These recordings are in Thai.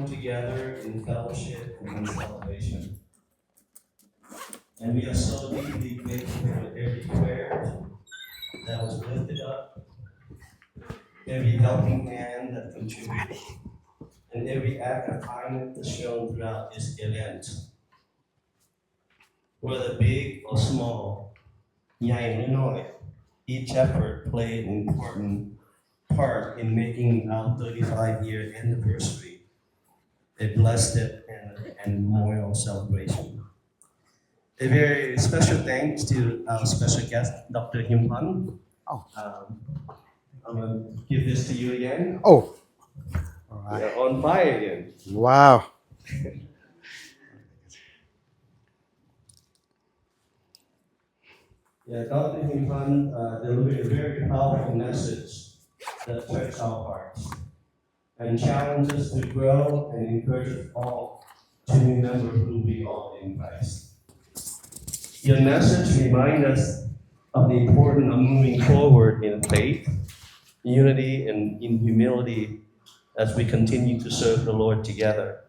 together in fellowship and in celebration. And we are so deeply grateful for every prayer that was lifted up, every helping hand that contributed, and every act of kindness shown throughout this event. Whether big or small, Yang or Noi, each effort played an important part in making our 35-year anniversary a blessed and memorial celebration. A very special thanks to our special guest, Dr. Him Pan. Oh. I'm going to give this to you again. Oh, all right. You're on fire again. Wow. Yeah, Dr. Him Pan delivered a very powerful message that touched our hearts and challenged us to grow and encourage us all to remember who we are in Christ. Your message reminds us of the importance of moving forward in faith, unity, and in humility as we continue to serve the Lord together.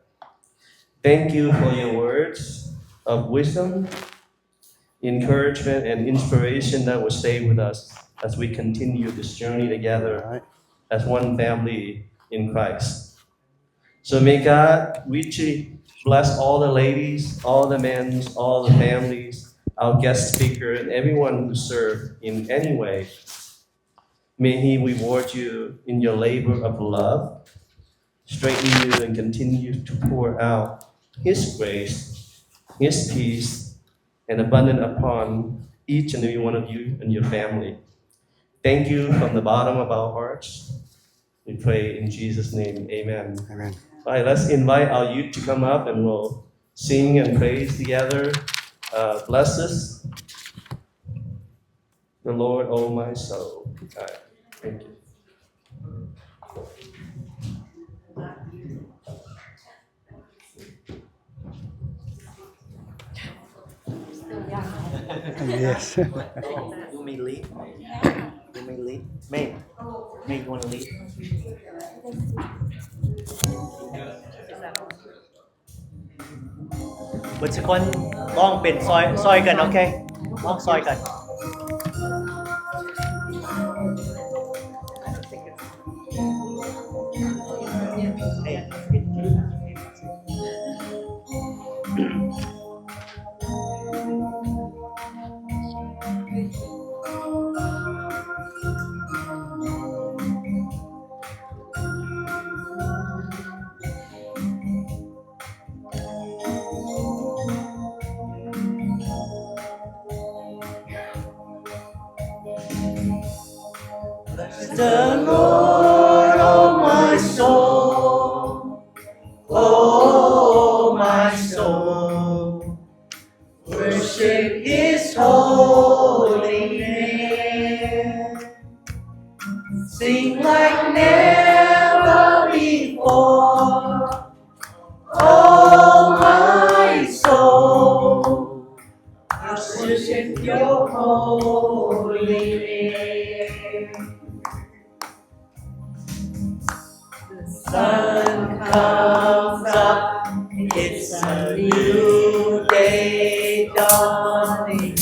Thank you for your words of wisdom, encouragement, and inspiration that will stay with us as we continue this journey together All right. as one family in Christ. So may God richly bless all the ladies, all the men, all the families, our guest speaker, and everyone who served in any way. May He reward you in your labor of love, strengthen you, and continue to pour out His grace, His peace, and abundant upon each and every one of you and your family. Thank you from the bottom of our hearts. We pray in Jesus' name, amen. Amen. All right, let's invite our youth to come up and we'll sing and praise together. Bless us, the Lord, oh my soul. All right, thank you. Yes. You may lead. You may lead. May you want to lead? บุตรคนร้องเป็นซอยกันโอเคร้องซอยกัน The Lord, oh my soul, oh my soul, worship His holy name. Sing like never before, oh my soul, worship Your holy name. Sun comes up, it's a new day dawning.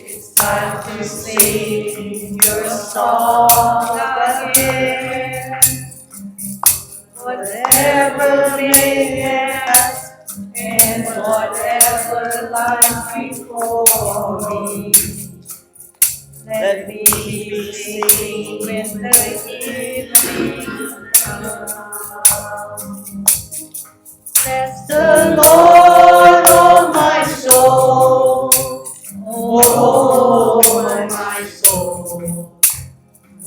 It's time to sing your song again. Whatever may ask and whatever lies before me, let me be singing when the evening comes. Bless the Lord, oh my soul, oh my soul,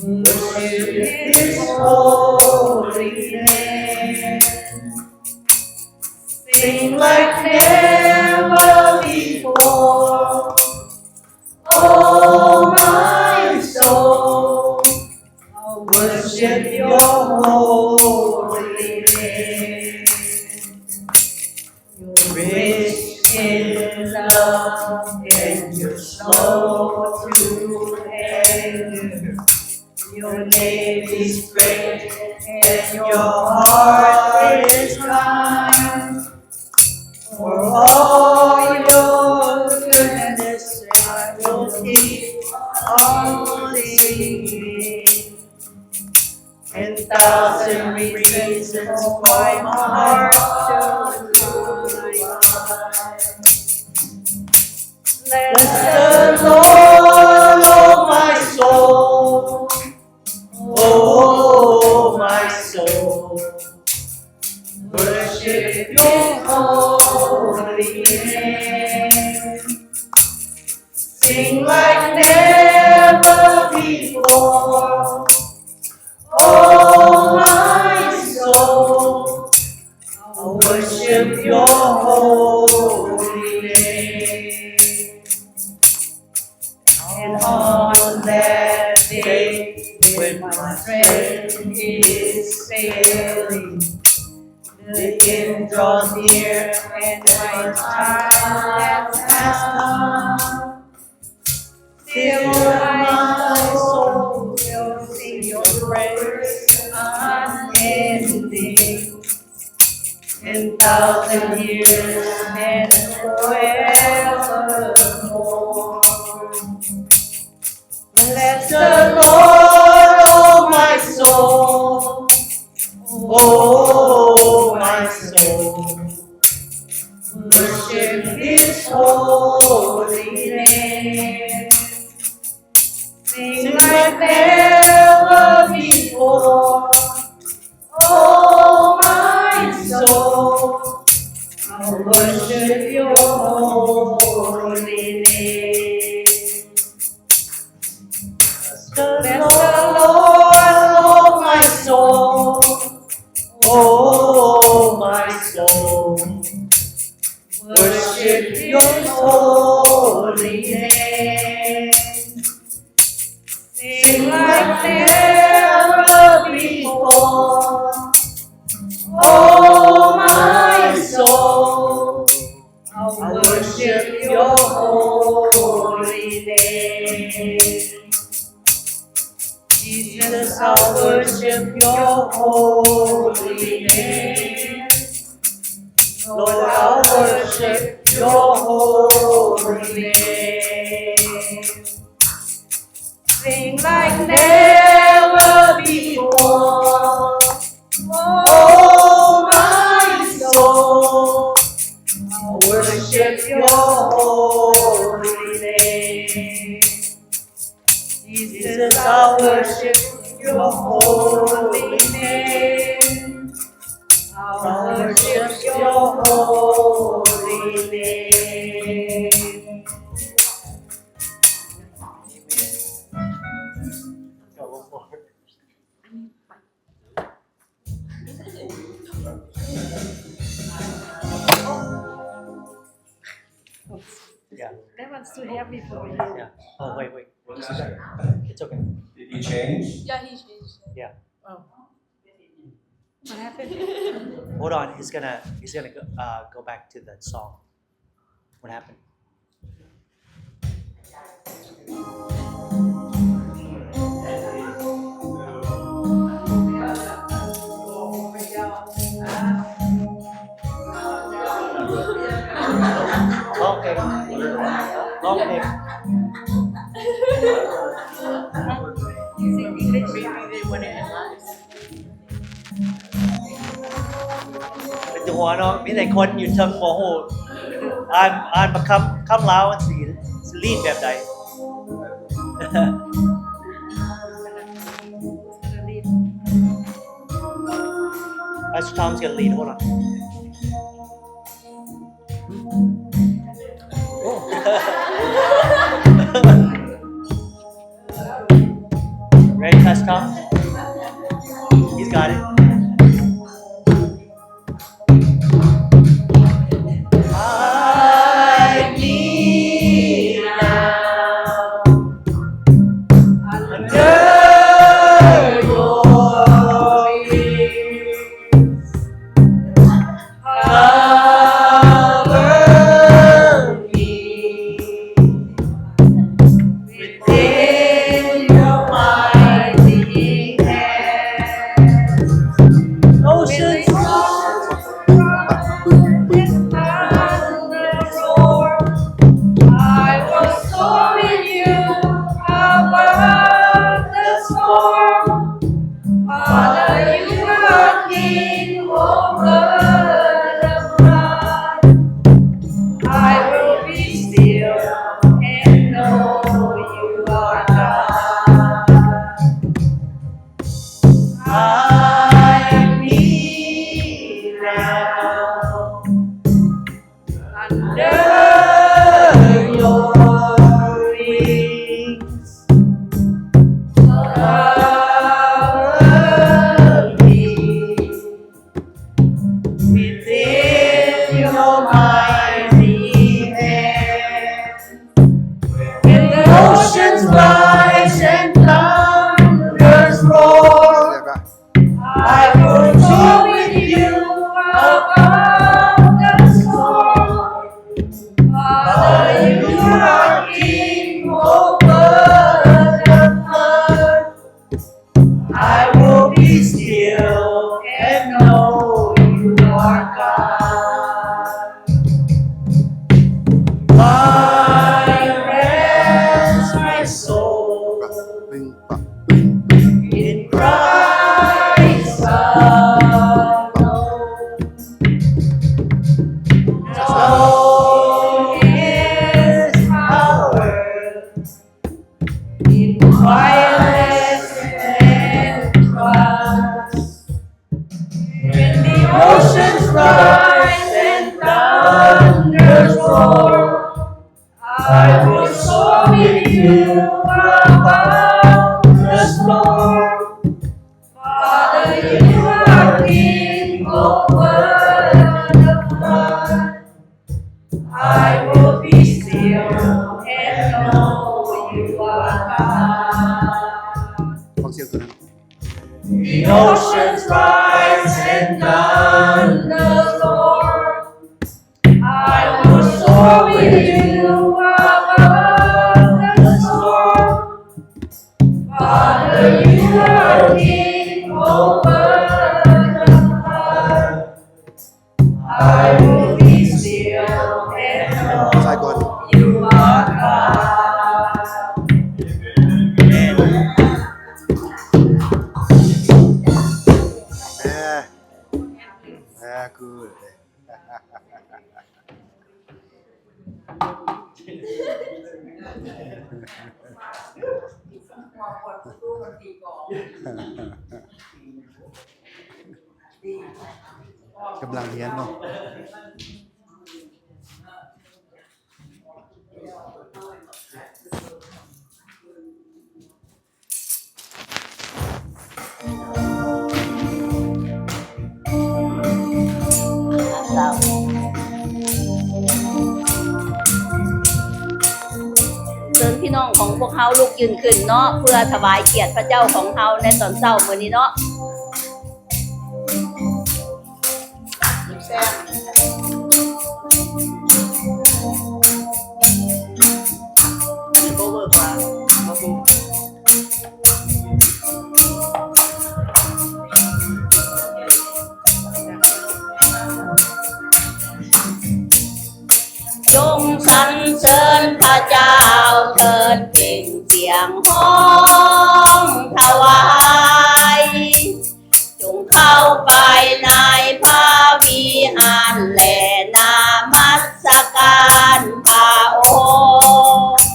worship His holy name. Sing like never before, oh my soul, worship Your holy name. You're rich in love and You're slow to anger. Your name is great and Your heart Jesus, my heart shall bless the Lord, oh my soul, oh my soul, worship your holy name. Sing like never before, oh my soul, I worship your holy name. And on that day, when my strength is failing, the end draws near and my time has come. Still my soul will sing your praise unending, 10,000 years and forevermore. Bless the Lord, oh my soul, oh my soul, worship His holy name. Sing like never before, oh my soul, I worship your holy name. Bless the Lord, oh my soul, oh my soul, worship your holy name. Sing like never before, oh my soul, I worship your holy name. Jesus, I worship your holy name. Lord, I worship your holy name. Sing like never before, oh my soul, I worship your holy name. Jesus, I worship your holy name. I worship your holy name. Yeah. That one's too heavy for me. Yeah. Oh, wait. It's okay. Did you change? Yeah, he changed. Yeah. Oh. What happened? Hold on. He's gonna go back to the song. What happened? Okay. Long name. Maybe they want to analyze. เป็นตัวเนาะมีแต่คนอยู่ทางโมโหอ่านมาคำลาวมันสิลีดแบบใด Pastor Tom's gonna lead. Hold on. Ready, Pastor Tom? He's got it. I need now under your wings. Cover me within your mighty are God. I rest my soul in Christ alone. Know His power in quietness and trust. When the oceans rise and thunders roar, I will soar with you above the storm. Father, you are King over the flood. I will be still and know you are God. ฟังเสียงตัวนั้น The oceans rise and thunders roar. I will soar with you above the storm. Father, you are King over the flood. I will be still and know ใช่ก่อน you are God. good กำลังเรียนเนาะเชิญพี่น้องของพวกเฮาลุกยืนขึ้นเนาะเพื่อถวายเกียรติพระเจ้าของเฮาในตอนเช้ามื้อนี้เนาะจงสรรเสริญพระเจ้าเถิดเป็นเสียงฮ้องถวายจงเข้าไปในพระวิหารและนามัสการพระองค์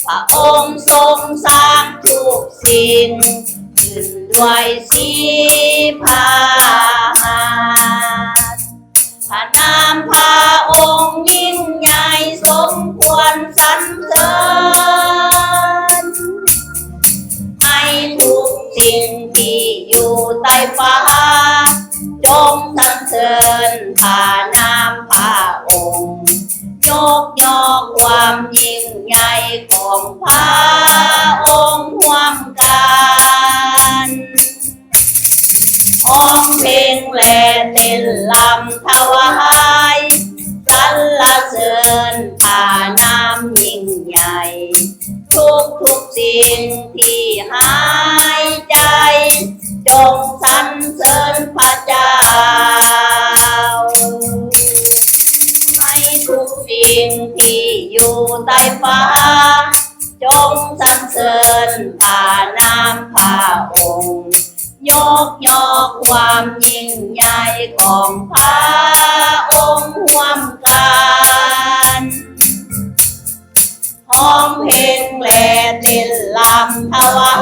พระองค์ทรงสร้างทุกสิ่งขึ้นด้วยสีพระหัตถ์พระนามพระองค์ยิ่งใหญ่สมควรสรรเสริญให้ทุกสิ่งที่อยู่ใต้ฟ้าจงสรรเสริญพระนามพระองค์ยกย่อความยิ่งใหญ่ของพระองค์ร่วมกันร้องเพลงและเต้นรำถวายสรรเสริญพระนามยิ่งใหญ่ทุกสิ่งที่หายใจจงสรรเสริญพระเจ้าให้ทุกสิ่งที่อยู่ใต้ฟ้าจงสรรเสริญพระนามพระองค์ยกย่อความยิ่งใหญ่ของพระองค์ร่วมกันร้องเพลงและเต้นรำถวา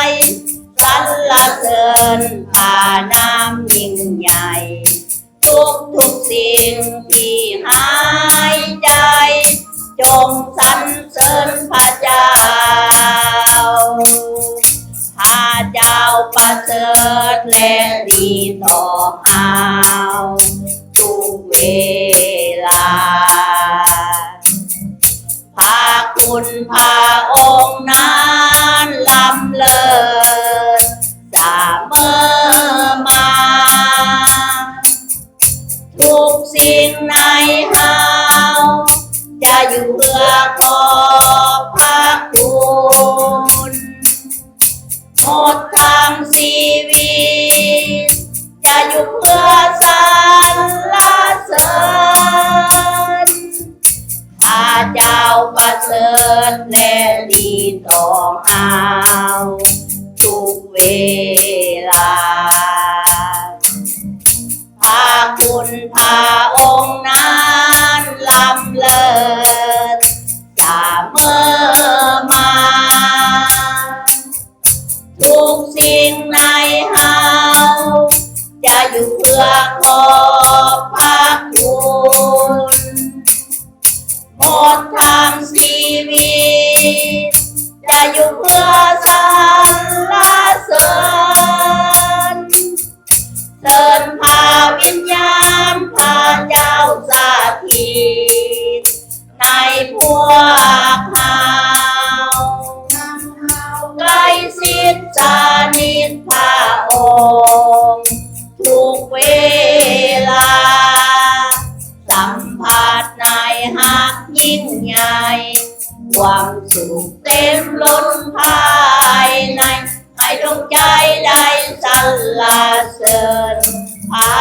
ยสรรเสริญพระนามยิ่งใหญ่ทุกสิ่งที่หายใจจงสรรเสริญพระเจ้าพระเจ้าประเสริฐและดีต่อเฮาทุกเวลาพระคุณพระองค์นั้นล้ำเลิศเสมอมาทุกสิ่งในเฮาจะอยู่เพื่อขอบพระคุณหมดทางชีวิตจะอยู่เพื่อสรร คุณพระองค์นั้นล้ำเลิศเสมอมา ทุกสิ่งในเฮาจะอยู่เพื่อขอบพระคุณหมดทางชีวิตจะอยู่เพื่อสรรเสริญเชิญพาวิญญาณพระเจ้าสถิตในพวกเฮาใกล้ชิดสนิทพระองค์ทุกเวลาสัมผัสในหักยิ่งใหญ่ความสุขเต็มล้นภายในให้ดวงใจได้สรรเสริญพระ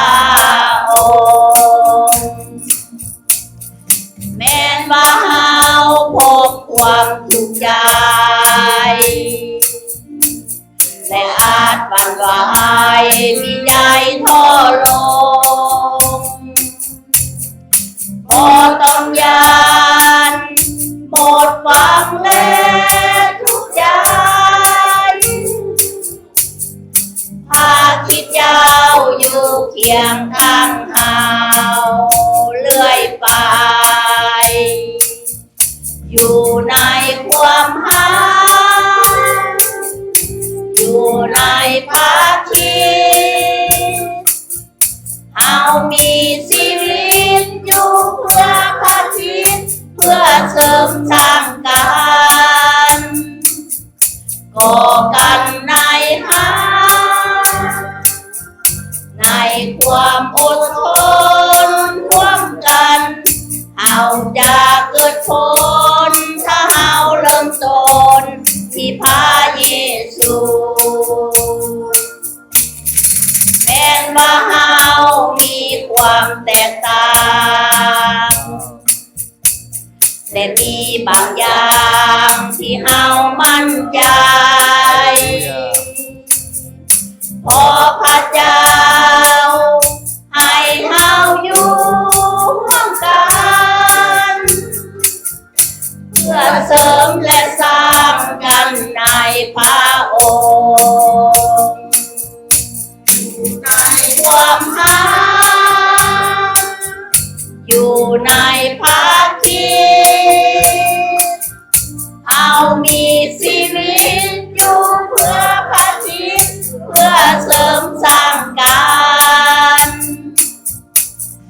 องค์แม้นว่าเฮาพบความทุกข์ใจและอาจบั่นไหวมีใจท้อลงบ่ต้องยานหมดหวังและทุกข์ใจพาคิดยาวอยู่เคียงข้างเฮาเรื่อยไปอยู่ในความหาอยู่ในพระคิดเฮามีชีวิตอยู่เพื่อพระคิดเพื่อเสริมสร้างกันก่อกันในหาในความอดทนร่วมกันเฮาจะเกิดผลถ้าเฮาเริ่มต้นที่พระเยซูแม้นว่าเฮามีความแตกต่างแต่มีบางอย่างที่เฮามั่นใจพอพระเจ้าให้เฮาอยู่ร่วมกันเพื่อเสริมและสร้างกันในพระองค์อยู่ในความหาอยู่ในพระคิดเฮามีชีวิตอยู่เพื่อพระคิดเพื่อเสริมสร้างกัน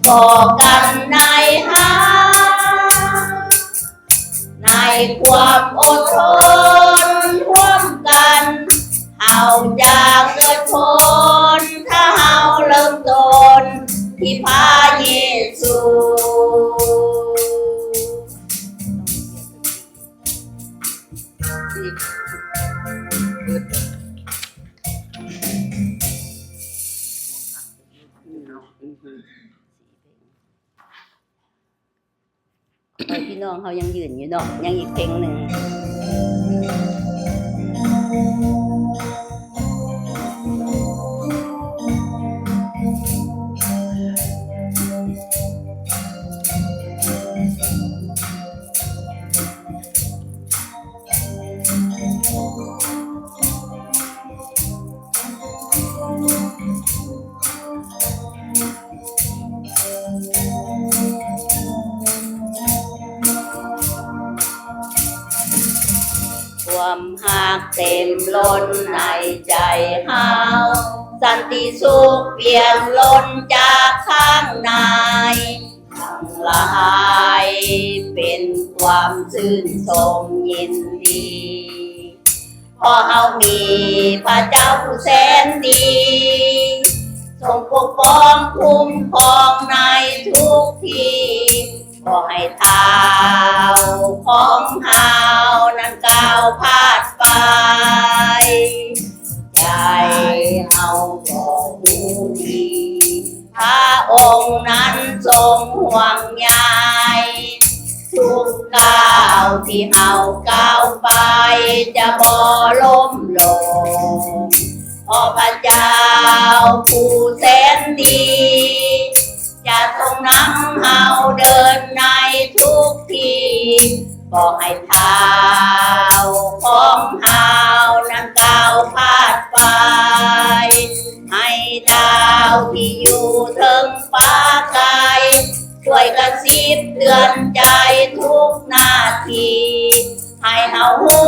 ก่อกันในหาในความอดทนร่วมกันเฮาจะเกิดผลถ้าเฮาเริ่มต้นที่พระเยซู พี่น้องเขายังยืนอยู่เนาะยังอีกเพลงหนึ่งความหักเต็มล้นในใจเฮาสันติสุขเปลี่ยนล้นจากข้างในทั้งหลายเป็นความชื่นชมยินดีเพราะเฮามีพระเจ้าผู้แสนดีทรงปกป้องคุ้มครองในทุกที่ขอให้เท้าของเฮานั้นก้าวพาดไปใจเฮาก็รู้ดีพระองค์นั้นทรงห่วงใยทุกก้าวที่เฮาก้าวไปจะบ่ล้มลงเพราะพระเจ้าผู้แสนดี นำเฮาเดินในทุกที่ก็ให้เท้าของเฮานั้นก้าวพาดไปให้ดาวที่อยู่เทิงฟ้าไกลช่วยกระซิบเตือนใจทุกนาทีให้เฮาฮู้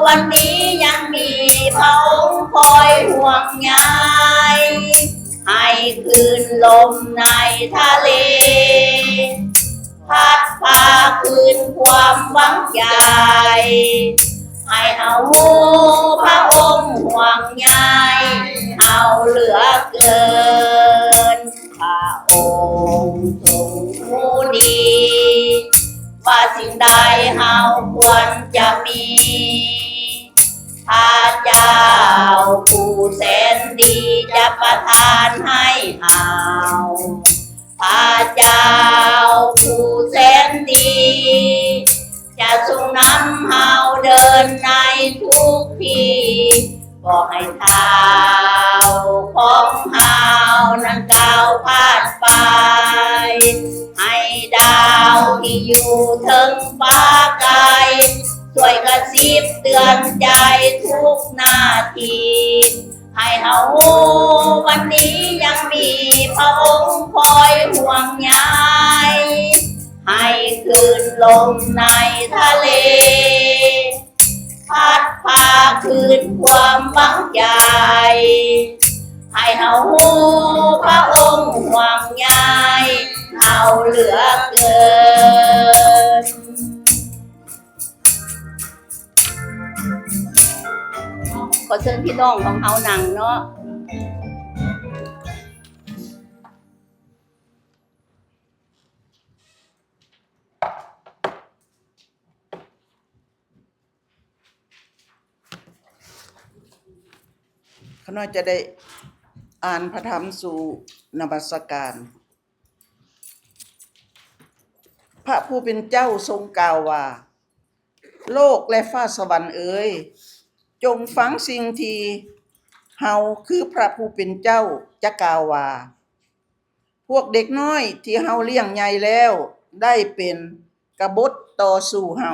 วันนี้ยังมีพระองค์คอยห่วงใยให้คลื่นลมในทะเลพัดพาคืนความหวังใหญ่ให้เฮาฮู้พระองค์ห่วงใยเฮาเหลือเกินพระองค์ทรงรู้ดีว่าสิ่งใดเฮาควรจะมีพระเจ้าผู้แสนดีจะประทานให้เฮาพระเจ้าผู้แสนดีจะทรงนำเฮาเดินในทุกที่บอกให้เท้าของเฮานั้นก้าวพาดไปให้ดาวที่อยู่เทิงฟ้าไกลช่วยกระซิบเตือนใจทุกนาทีให้เฮาฮู้วันนี้ยังมีพระองค์คอยห่วงใยให้คลื่นลมในทะเลพัดพาคืนความหวังใยให้เฮาฮู้พระองค์ห่วงใยเฮาเหลือเกินขอเชิญพี่น้องของเฮานั่งเนาะขน้อยจะได้อ่านพระธรรมสู่นมัสการ พระผู้เป็นเจ้าทรงกล่าวว่าโลกและฟ้าสวรรค์เอ๋ยจงฟังสิ่งที่เฮาคือพระผู้เป็นเจ้าจะกล่าวว่าพวกเด็กน้อยที่เฮาเลี้ยงใหญ่แล้วได้เป็นกบฏต่อสู่เฮา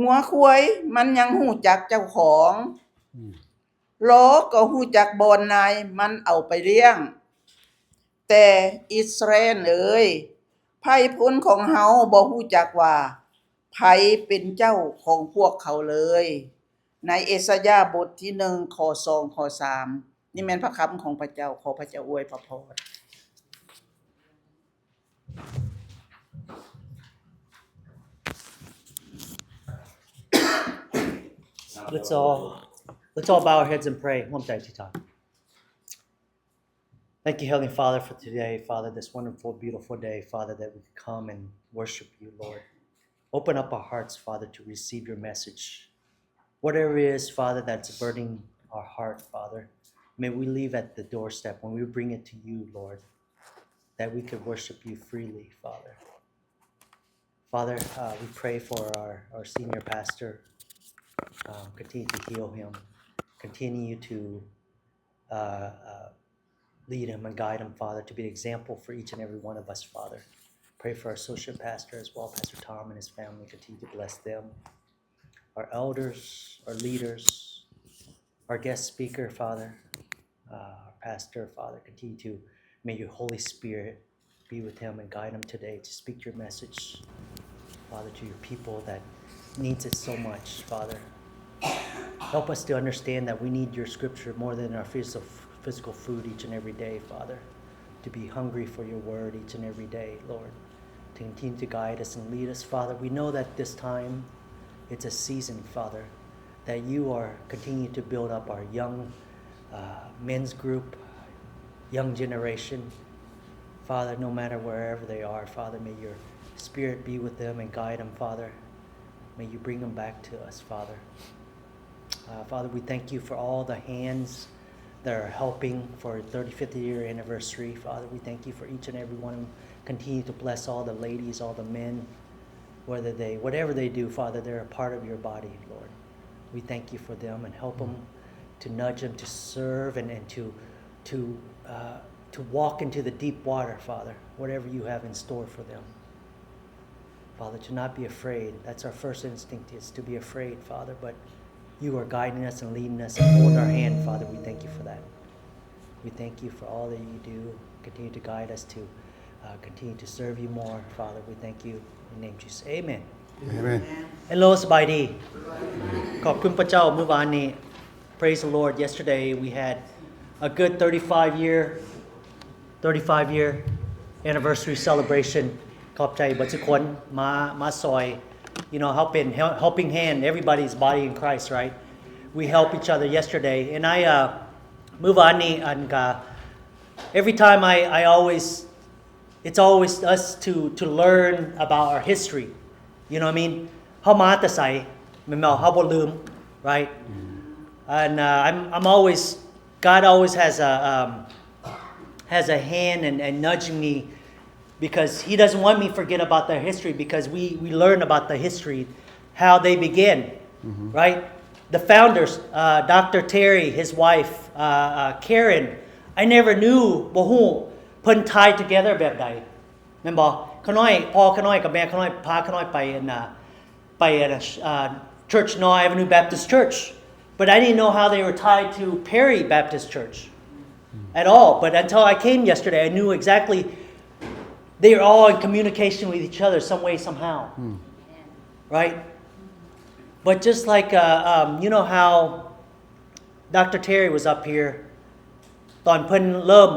งัวควายมันยังฮู้จักเจ้าของล้อก็ฮู้จักบอนนายมันเอาไปเลี้ยงแต่อิสราเอลเอ๋ยไผพ้นของเฮาบ่ฮู้จักว่าไผเป็นเจ้าของพวกเขาเลยในเอสายาห์บทที่1ข้อ2ข้อ3นี่แม่นพระคำของพระเจ้าขอพระเจ้าอวยพระพรLet's all bow our heads and pray. One day, time. Thank you, Heavenly Father, for today, Father, this wonderful, beautiful day, Father, that we can come and worship you, Lord. Open up our hearts, Father, to receive your message. Whatever it is, Father, that's burdening our heart, Father, may we leave at the doorstep when we bring it to you, Lord, that we could worship you freely, Father. Father, we pray for our senior pastor. Continue to heal him. Continue to lead him and guide him, Father, to be an example for each and every one of us, Father. Pray for our associate pastor as well, Pastor Tom and his family. Continue to bless them. Our elders, our leaders, our guest speaker, Father, our pastor, Father, continue to may your Holy Spirit be with him and guide him today to speak your message, Father, to your people that needs it so much, Father. Help us to understand that we need your scripture more than our physical food each and every day, Father, to be hungry for your word each and every day, Lord, to continue to guide us and lead us, Father. We know that this time it's a season, Father, that you are continuing to build up our young men's group, young generation. Father, no matter wherever they are, Father, may your Spirit be with them and guide them, Father. May you bring them back to us, Father. Father, we thank you for all the hands that are helping for 35th year anniversary. Father, we thank you for each and every one of them. Continue to bless all the ladies, all the men, whatever they do, Father, they're a part of your body, Lord. We thank you for them and help them to nudge them to serve and to to walk into the deep water, Father, whatever you have in store for them. Father, to not be afraid. That's our first instinct, is to be afraid, Father, but you are guiding us and leading us and holding our hand, Father. We thank you for that. We thank you for all that you do. Continue to guide us to continue to serve you more, Father. We thank you in the name of Jesus. Amen. Amen. Hello, สบายดี ขอบคุณพระเจ้าเมื่อวานนี้ Praise the Lord. Yesterday we had a good 35 year anniversary celebration. ขอบใจบัดทุกคนมาซอย you know, helping hand. Everybody's body in Christ, right? We help each other yesterday. And I เมื่อวานนี้อันกา every time I always it's always us to learn about our history. You know what I mean? เฮามาแต่ไสแม่นบ่เฮาบ่ลืม right? And I'm always God always has a hand and nudging me because he doesn't want me to forget about their history because we learn about the history, how they began, right? The founders, Dr. Terry, his wife, Karen, I never knew บ่ฮู้เพิ่น tied together แบบใดแม่นบ่ขน้อยพ่อขน้อยกับแม่ขน้อยพาขน้อยไปChurch Noah Avenue Baptist Church, but I didn't know how they were tied to Perry Baptist Church at all. But until I came yesterday, I knew exactly they are all in communication with each other some way, somehow, right? But just like you know how Dr. Terry was up here, ตอนเพิ่นเริ่ม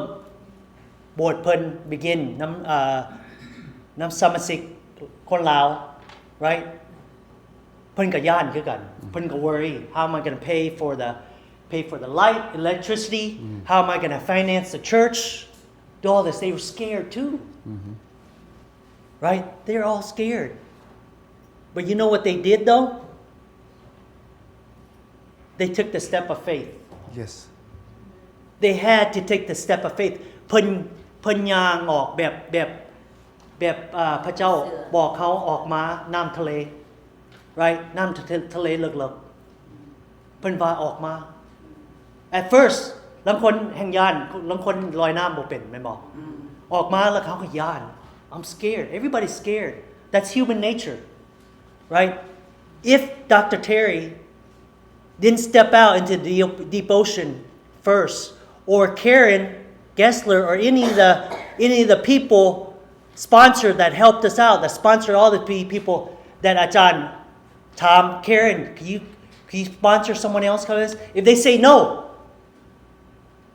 โบสถ์เพิ่น begin น้ำสมาชิกคนลาว right? เพิ่นก็ย่านคือกันเพิ่นก็ worry how am I going to pay for the light, electricity, how am I going to finance the church, do all this. They were scared too, right? They're all scared, but you know what they did though? They took the step of faith. Yes. They had to take the step of faith. เพิ่นย่างออกแบบพระเจ้าบอกเขาออกมาน้ำทะเล right น้ำทะเลเลิกๆเพิ่นว่าออกมา at first บางคนแห่งย่านบางคนลอยน้ำบ่เป็นแม่นบ่ออกมาแล้วเขาก็ย่าน I'm scared. Everybody's scared. That's human nature, right? If Dr. Terry didn't step out into the deep ocean first, or Karen Gessler, or any of the people sponsor that helped us out, that sponsored all the people that Ajahn Tom, Karen, can you sponsor someone else? If they say no,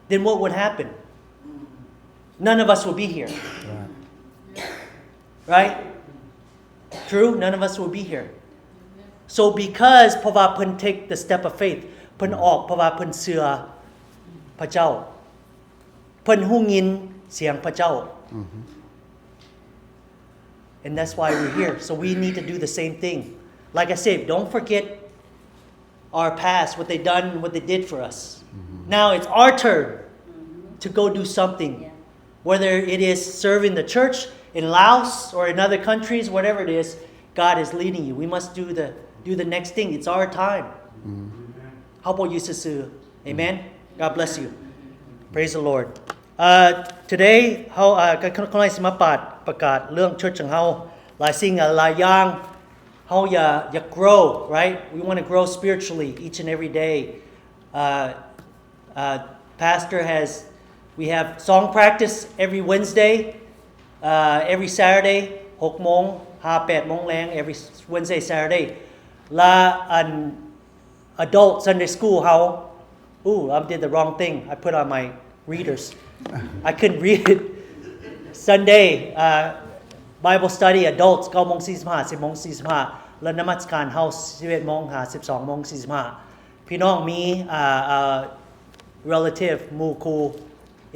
then what would happen? None of us will be here. Right? True? None of us will be here. So because เพราะว่าเพิ่น take the step of faith เพิ่นออกเพราะว่าเพิ่นเชื่อพระเจ้าเพิ่นฮู้ยินเสียงพระเจ้า And that's why we're here. So we need to do the same thing. Like I said, don't forget our past, what they done, what they did for us. Now it's our turn to go do something. Whether it is serving the church in Laos or in other countries, whatever it is, God is leading you. We must do the next thing. It's our time. How about you, Sisu? Amen. God bless you. Praise the Lord. Today เฮาคนไหนสิมาประกาศเรื่อง church ของเฮาหลายสิ่งหลายอย่างเฮาอย่า grow, right? We want to grow spiritually each and every day. Pastor we have song practice every Wednesday, every Saturday 6 โมง 8 โมงแรง every Wednesday, Saturday. และadult Sunday school เฮา I did the wrong thing. I put on my readers. I couldn't read it. Sunday Bible study adults 9 โมง 45 10 โมง 45 และนมัสการเฮา 11 โมง 12 โมง 45 พี่น้องมี relative หมู่คู่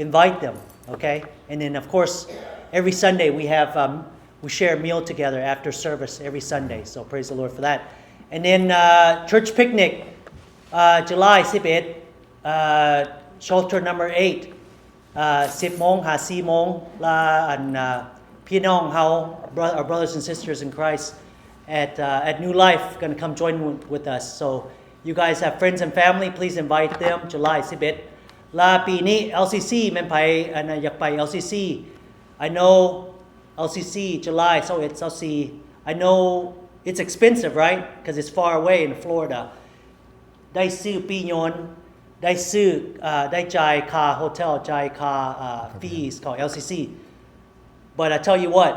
invite them, okay? And then of course every Sunday we share a meal together after service every Sunday. So praise the Lord for that. And then church picnic July 11 shelter number 8 10 โมง 4 โมง และพี่น้องเฮา our brothers and sisters in Christ at New Life going to come join with us. So you guys have friends and family, please invite them. July 11 ลาปีนี้ LCC มันไปอันนั้นอยากไป LCC I know LCC July so it's LCC I know it's expensive right because it's far away in Florida ได้ซื้อปียนต์ได้ซื้อได้จ่ายค่าโฮเทลจ่ายค่าfees ของ LCC but I tell you what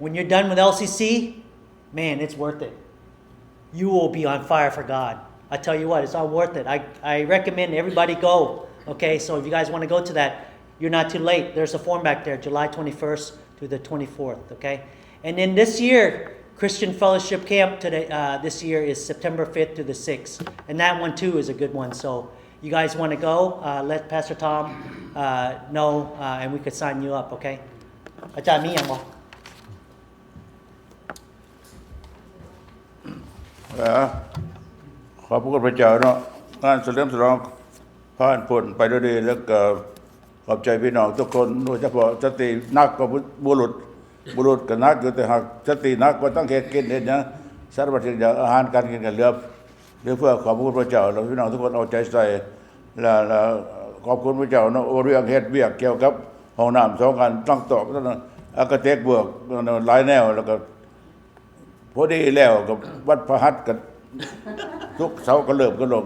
when you're done with LCC man it's worth it you will be on fire for God I tell you what it's all worth it I recommend everybody go okay so if you guys want to go to that you're not too late there's a form back there July 21st to the 24th okay and then this year Christian Fellowship Camp today this year is September 5th to the 6th and that one too is a good one so you guys want to go let Pastor Tom know and we could sign you up okay อาจารย์มีอย่างบอก ขอบพระเจ้าเนาะงานเฉลิมฉลองผ่านพ้นไปด้วยดีแล้วก็ขอบใจพี่น้องทุกคนโดยเฉพาะสตินักกว่าบุรุษก็นักอยู่แต่หากสตินักก็ต้องเฮ็ดกินเฮ็ดหยังสารพัดสิ่งอย่างอาหารการกินกันเหลือเพื่อขอบพระเจ้าแล้วพี่น้องทุกคนเอาใจใส่แล้วขอบคุณพระเจ้าเนาะเรื่องเฮ็ดเวียกเกี่ยวกับห้องน้ำ2อันต้องตอกนั่นอากาเทกบวกหลายแนวแล้วก็พอดีแล้วกับวัดพระหัตถ์กับทุกเสาก็เริ่มก็โลก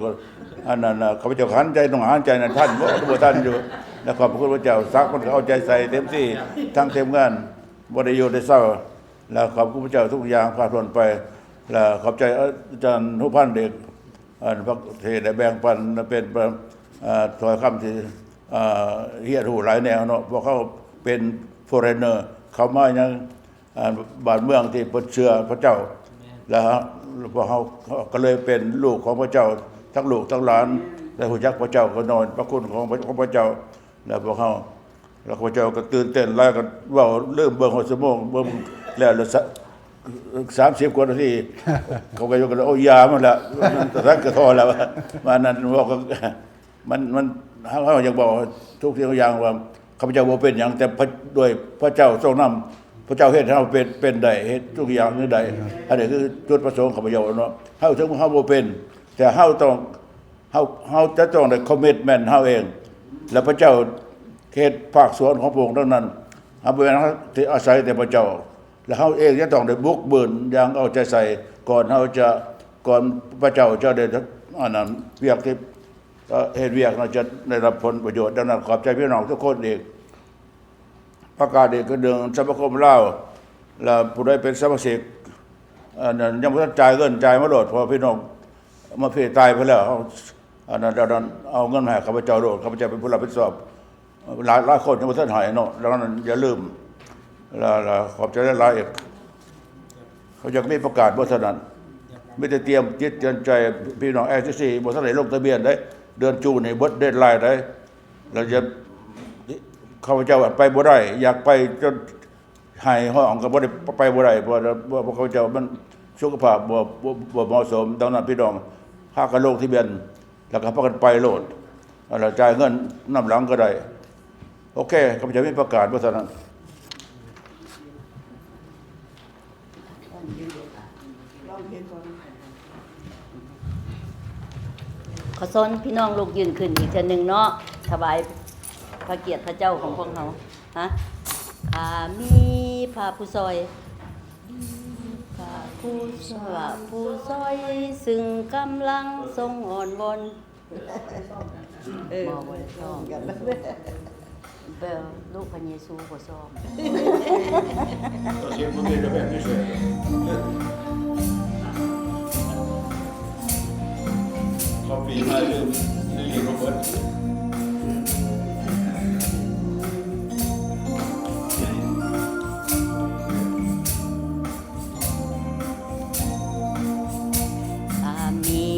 อันนั้นข้าพเจ้าหันใจต้องหันใจนะท่านบ่ท่านอยู่แล้วขอบคุณพระเจ้าซักมันเอาใจใส่เต็มที่ทั้งเต็มงานบ่ได้อยู่ได้เศร้าแล้วขอบคุณพระเจ้าทุกอย่างผ่านพ้นไปแล้วขอบใจอาจารย์ทุกพันเด็กพระเทศได้แบ่งปันเป็นถอยคำที่เฮียหูหลายแนวเนาะเพราะเขาเป็นforeigner เขามายังบ้านเมืองที่เชื่อพระเจ้าแล้วพวกเขาก็เลยเป็นลูกของพระเจ้าทั้งลูกทั้งหลานและผู้จักพระเจ้าก็นอนพระคุณของพระเจ้าแล้วพวกเขาแล้วพระเจ้าก็ตื่นเต้นแล้วก็ว่าเริ่มเบิ่งหัวสมองเบิ่งแล้ว30 กว่านาทีเขาก็ยกกันโอ้ยามันละแต่ทั้งกระทอแล้วมันนั้นบอกมันเขาอยากบอกทุกสิ่งทุกอย่างว่าข้าพเจ้าบ่เป็นหยังแต่ด้วยพระเจ้าทรงนำพระเจ้าเฮ็ดให้เราเป็นได้เฮ็ดทุกอย่างนี่ได้อันนี้คือจุดประสงค์ของข้าพเจ้าเนาะเฮาถึงเฮาบ่เป็นแต่เฮาจะต้องได้คอมมิตเมนต์เฮาเองแล้วพระเจ้าเฮ็ดภาคส่วนของพระองค์ทั้งนั้นเฮาบ่แม่นที่อาศัยแต่พระเจ้าแล้วเฮาเองจะต้องได้บุกเบิกอย่างเอาใจใส่ก่อนพระเจ้าจะได้อันนั้นเวียกที่เฮ็ดเวียกน่าจะได้รับผลประโยชน์ดังนั้นขอบใจพี่น้องทุกคนอีกประกาศอีกคือเดือนสมาคมลาวแล้วผู้ใดเป็นสมาชิกยังบ่ทันจ่ายเงินจ่ายมาโลดเพราะพี่น้องมาเพตายไปแล้วอันนั้นเอาเงินมาให้ข้าพเจ้าโลดข้าพเจ้าเป็นผู้รับผิดชอบหลายคนยังบ่ทันหายเนาะดังนั้นอย่าลืมแล้วขอบใจหลายๆอีกเขาจะมีประกาศบ่เท่านั้นไม่ได้เตรียมจิตเตรียมใจพี่น้อง LCC บ่ทันได้ลงทะเบียนได้เดือนจูนนี่บ่เดดไลน์ได้แล้วจะข้าพเจ้าไปบ่ได้อยากไปจนหายห้องก็บ่ได้ไปบ่ได้เพราะข้าพเจ้ามันสุขภาพบ่เหมาะสมดังนั้นพี่น้องพากันลงทะเบียนแล้วก็พากันไปโลดแล้วจ่ายเงินนำหลังก็ได้โอเคข้าพเจ้ามีประกาศว่าซั่นนั้น ขอซ้อนพี่น้องลูกยืนขึ้นอีกเทื่อนึงเนาะถวายพระเกียรติพระเจ้าของพวกเราฮะข้ามีพระผู้ซอยพระผู้ซอยซึ่งกำลังทรงอ่อนวอนบ่ได้ซ้อมกันเบลลูกพระเยซูบ่ซ้อมCoffee, my Lily Robert. มี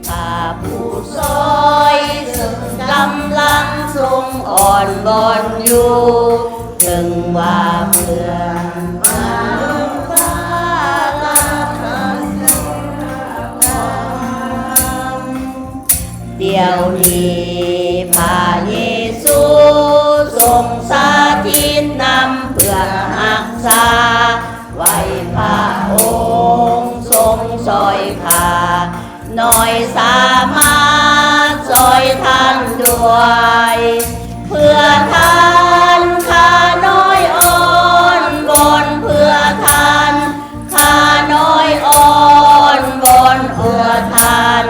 พระผู้ซอยซึ่งกำลังทรงอ่อนวอนอยู่ถึงว่าเพื่อนมาฟ้าละเดี๋ยวนี้พระเยซูทรงสาธิตนำเพื่อรักษาไว้พระองค์ทรงซอยขาหน่อยสามารถซอยทางดว วย เพื่อทานข้าน้อยอ่อนวอนเพื่อทานข้าน้อยอ่อนวอนเพื่อทาน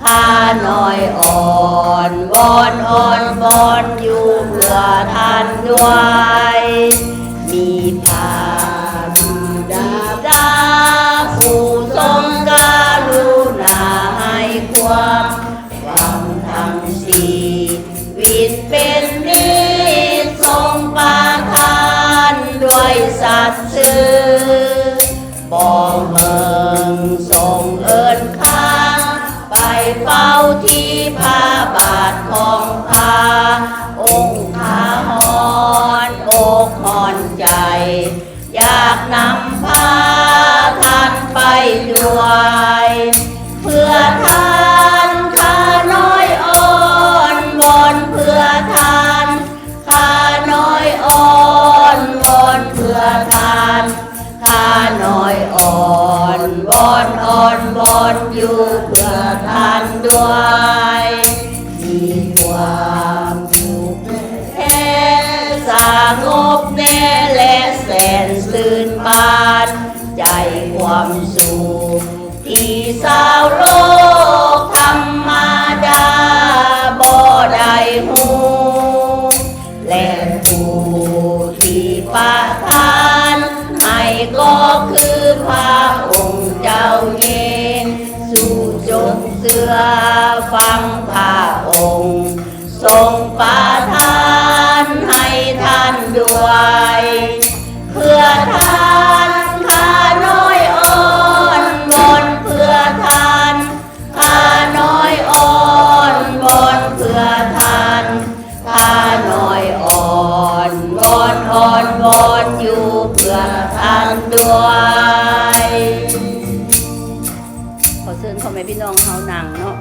ข้าน้อยอ่อนวอนอ่อนวอนอยู่เพื่อทานด้วย มีพระบิดาผู้ทรงกรุณาให้ความหวังทั้งชีวิตเป็นนิจทรงประทานด้วยสัตย์ซื่อบอกเมืองทรงเอิญข้าไปเฝ้าที่พระบาทของพระองค์พาหอนอกหอนใจ อยากนำพาท่านไปด้วย เพื่อทานข้าน้อยอ่อนวอนเพื่อทานข้าน้อยอ่อนวอนเพื่อทานข้าน้อยอ่อนวอนอ่อนวอนอยู่เพื่อทานด้วย มีความสุขแท้สงบแน่และแสนชื่นบานใจความสุขที่สาวโลกธรรมดาบ่ได้หูและผู้ที่ประทานให้ก็คือพระองค์เจ้าเองสู่จงเสือฟังพระองค์ทรงประทานให้ท่านด้วย เพื่อทานข้าน้อยอ่อนวอนเพื่อทานข้าน้อยอ่อนวอนเพื่อทานข้าน้อยอ่อนวอนอ่อนวอนอยู่เพื่อทานด้วย ขอเชิญพ่อแม่พี่น้องเฮานั่งเนาะ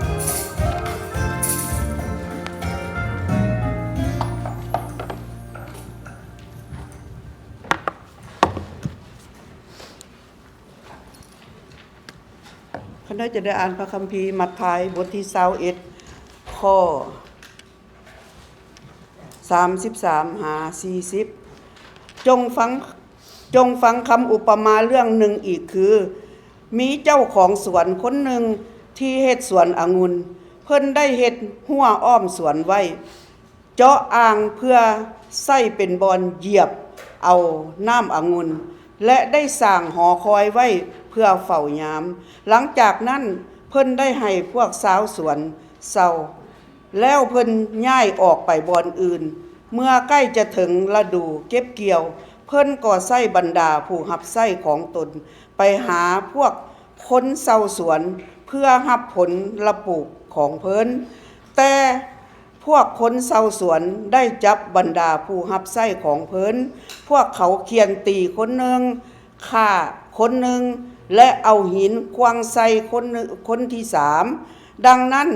คณะจะได้อ่านพระคัมภีร์มัทธิวบทที่21ข้อ33หา40จงฟังคำอุปมาเรื่องหนึ่งอีกคือ มีเจ้าของสวนคนหนึ่งที่เฮ็ดสวนองุ่นเพิ่นได้เฮ็ดหัวอ้อมสวนไว้ เจาะอ่างเพื่อใส่เป็นบอนเหยียบเอาน้ำองุ่นและได้สร้างหอคอยไว้เพื่อเฝ้ายาม หลังจากนั้นเพิ่นได้ให้พวกสาวสวนเศร้าแล้วเพิ่นย้ายออกไปบอนอื่น เมื่อใกล้จะถึงฤดูเก็บเกี่ยว เพิ่นก็ใส่บรรดาผู้รับใช้ของตนไปหาพวกคนเศร้าสวนเพื่อรับผลละปลูกของเพิ่นแต่พวกคนเศร้าสวนได้จับบรรดาผู้รับใช้ของเพิ่นพวกเขาเคียนตีคนหนึ่งฆ่าคนหนึ่งและเอาหินขวางใส่คนที่สามดังนั้น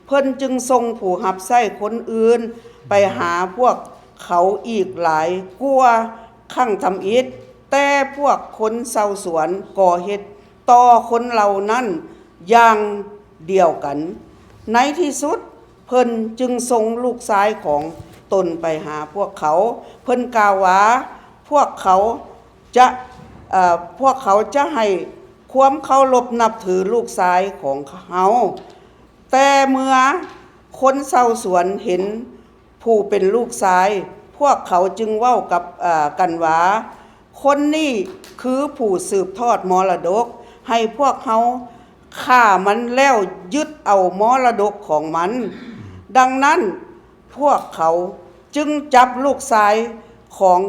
เพิ่นจึงส่งผู้รับใช้คนอื่นไปหาพวกเขาอีกหลายกว่าครั้งทำอิฐแต่พวกคนเศร้าสวนก่อเหตุต่อคนเหล่านั้นอย่างเดียวกันในที่สุดเพิ่นจึงส่งลูกชายของตนไปหาพวกเขาเพิ่นกล่าวว่าพวกเขาจะให้ความเคารพนับถือลูกชายของเขาแต่เมื่อคนเศร้าสวนเห็นผู้เป็นลูกชายพวกเขาจึงเว้ากับกันว่าคนนี้คือผู้สืบทอดมรดกให้พวกเขาฆ่ามันแล้วยึดเอามรดกของมันดังนั้นพวกเขาจึงจับลูกชายของ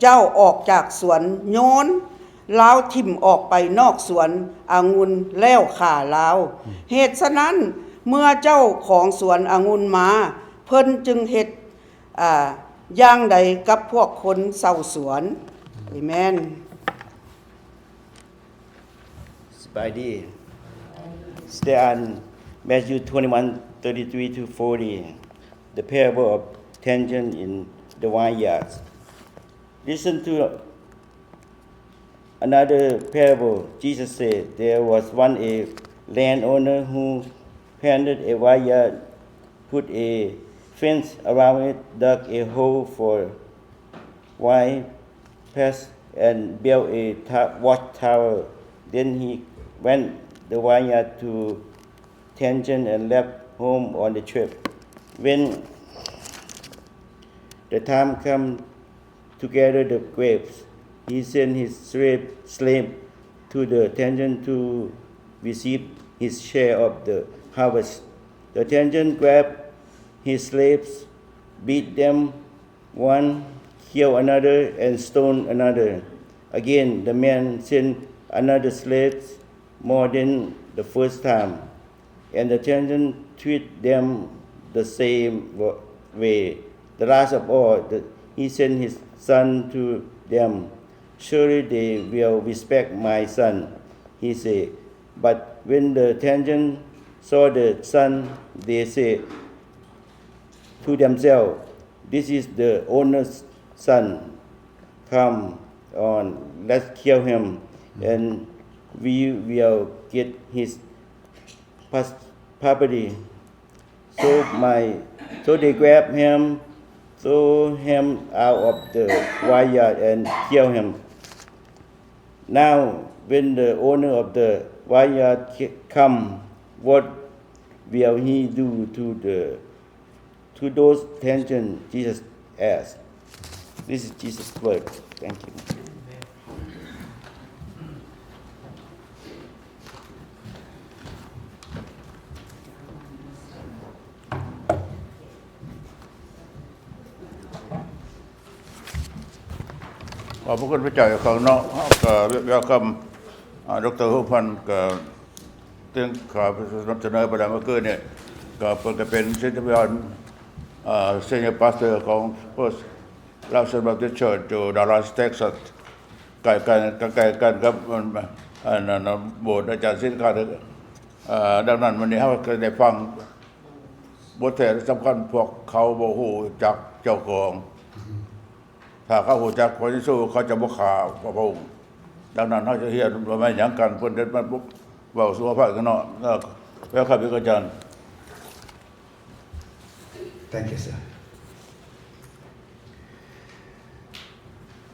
เจ้าออกจากสวนโยนลาวทิ่มออกไปนอกสวนองุ่นแล้วฆ่าลาวเหตุฉะนั้นเมื่อเจ้าของสวนองุ่นมาเพิ่นจึงเฮ็ดอย่างใดกับพวกคนเศร้าสวนอาเมน Spidey. Stay on Matthew 21:33 to 40, the parable of tension in the vineyards. Listen to another parable. Jesus said, there was one a landowner who planted a vineyard, put a fence around it, dug a hole for wine press, and built a watchtower. Then he went the vineyard to Tianjin and left home on the trip. When the time came to gather the grapes, he sent his slave to the Tianjin to receive his share of the harvest. The Tianjin grabbed his slaves, beat them one, killed another, and stoned another. Again, the man sent another slave more than the first time, and the Tianjin treat them the same way. The last of all, he sent his son to them. Surely they will respect my son, he said. But when the Tianjin saw the son, they said to themselves, "This is the owner's son. Come on, let's kill him, and we will get his property." So they grabbed him, threw him out of the vineyard, and killed him. Now, when the owner of the vineyard come, what will he do to those tensions? Jesus asked. This is Jesus' word. Thank you. ขอบพระคุณพระเจ้าอยู่ข้างนอกก็เวลคัมดร.ฮูพันธ์ก็ตึงขอนำเสนอไปแล้วเมื่อคืนเนี่ยก็เพิ่นก็เป็นศิษยานุศิษย์senior pastor ของ First Lutheran Baptist Church อยู่ Dallas Texas ใกล้กันกับโบสถ์อาจารย์ศิษย์ครับดังนั้นวันนี้เฮาก็ได้ฟังบทเทศน์สำคัญพวกเขาบ่ฮู้จักเจ้าของถ้าเขารู้จักพระเยซูเขาจะบ่ฆ่าพระองค์ดังนั้นเฮาจะเรียนว่าแม่นหยังกันเพิ่นเด็ดมันเว้าสู่พระกันเนาะแล้วครับอาจารย์ Thank you sir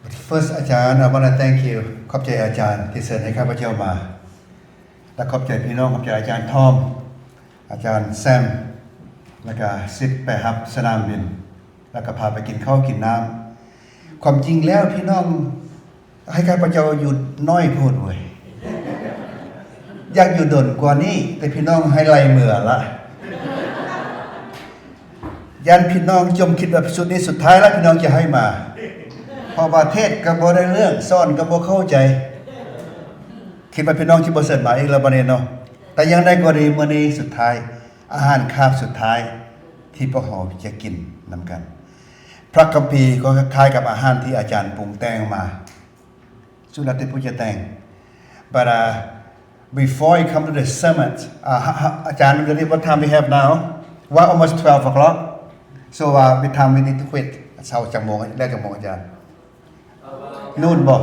But first อาจารย์ I want to thank you ขอบใจอาจารย์ที่เชิญให้ข้าพเจ้ามาและขอบใจพี่น้องขอบใจอาจารย์ทอมอาจารย์แซมแล้วก็ซิดไปรับสนามบินแล้วก็พาไปกินข้าวกินน้ำความจริงแล้วพี่น้องให้ข้าพเจ้าอยู่น้อยโพดเว้ยอยากอยู่ดนกว่านี้แต่พี่น้องให้ไล่เมื่อละยันพี่น้องจมคิดว่าสุดนี้สุดท้ายแล้วพี่น้องจะให้มาพอประเทศก็บ่ได้เรื่องซ่อนก็บ่เข้าใจคิดว่าพี่น้องสิบ่เสิร์ชมาอีกแล้วบัดนี้เนาะแต่ยังได้ก็ดีมื้อนี้สุดท้ายอาหารคาบสุดท้ายที่พวกเราจะกินนำกันพระคัมภีร์ก็คล้ายกับอาหารที่อาจารย์ปรุงแต่งมาสุนัตติผู้จะแต่ง but before I come to the sermon อาจารย์ what time we have now Well almost 12 o'clock so with time we need to quit เช้าจักโมงแล้วจักโมงอาจารย์นู่นบ่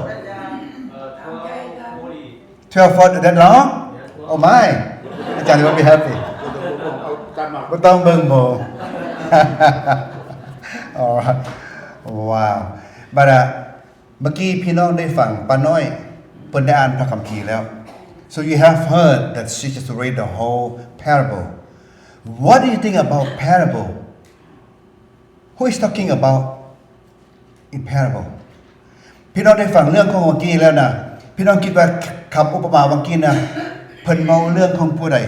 12:40 that long oh my อาจารย์ will be happy บ่ต้องเบิ่งโมง alright wow but เมื่อกี้พี่น้องได้ฟังป้าน้อยเพิ่นได้อ่านพระคัมภีร์แล้ว so you have heard that she just read the whole parable What do you think about parable? Who is talking about in parable? พี่น้องได้ฟังเรื่องของเมื่อกี้แล้วนะพี่น้องคิดว่าคำอุปมาเมื่อกี้นะเพิ่นเมาเรื่องของผู้ใด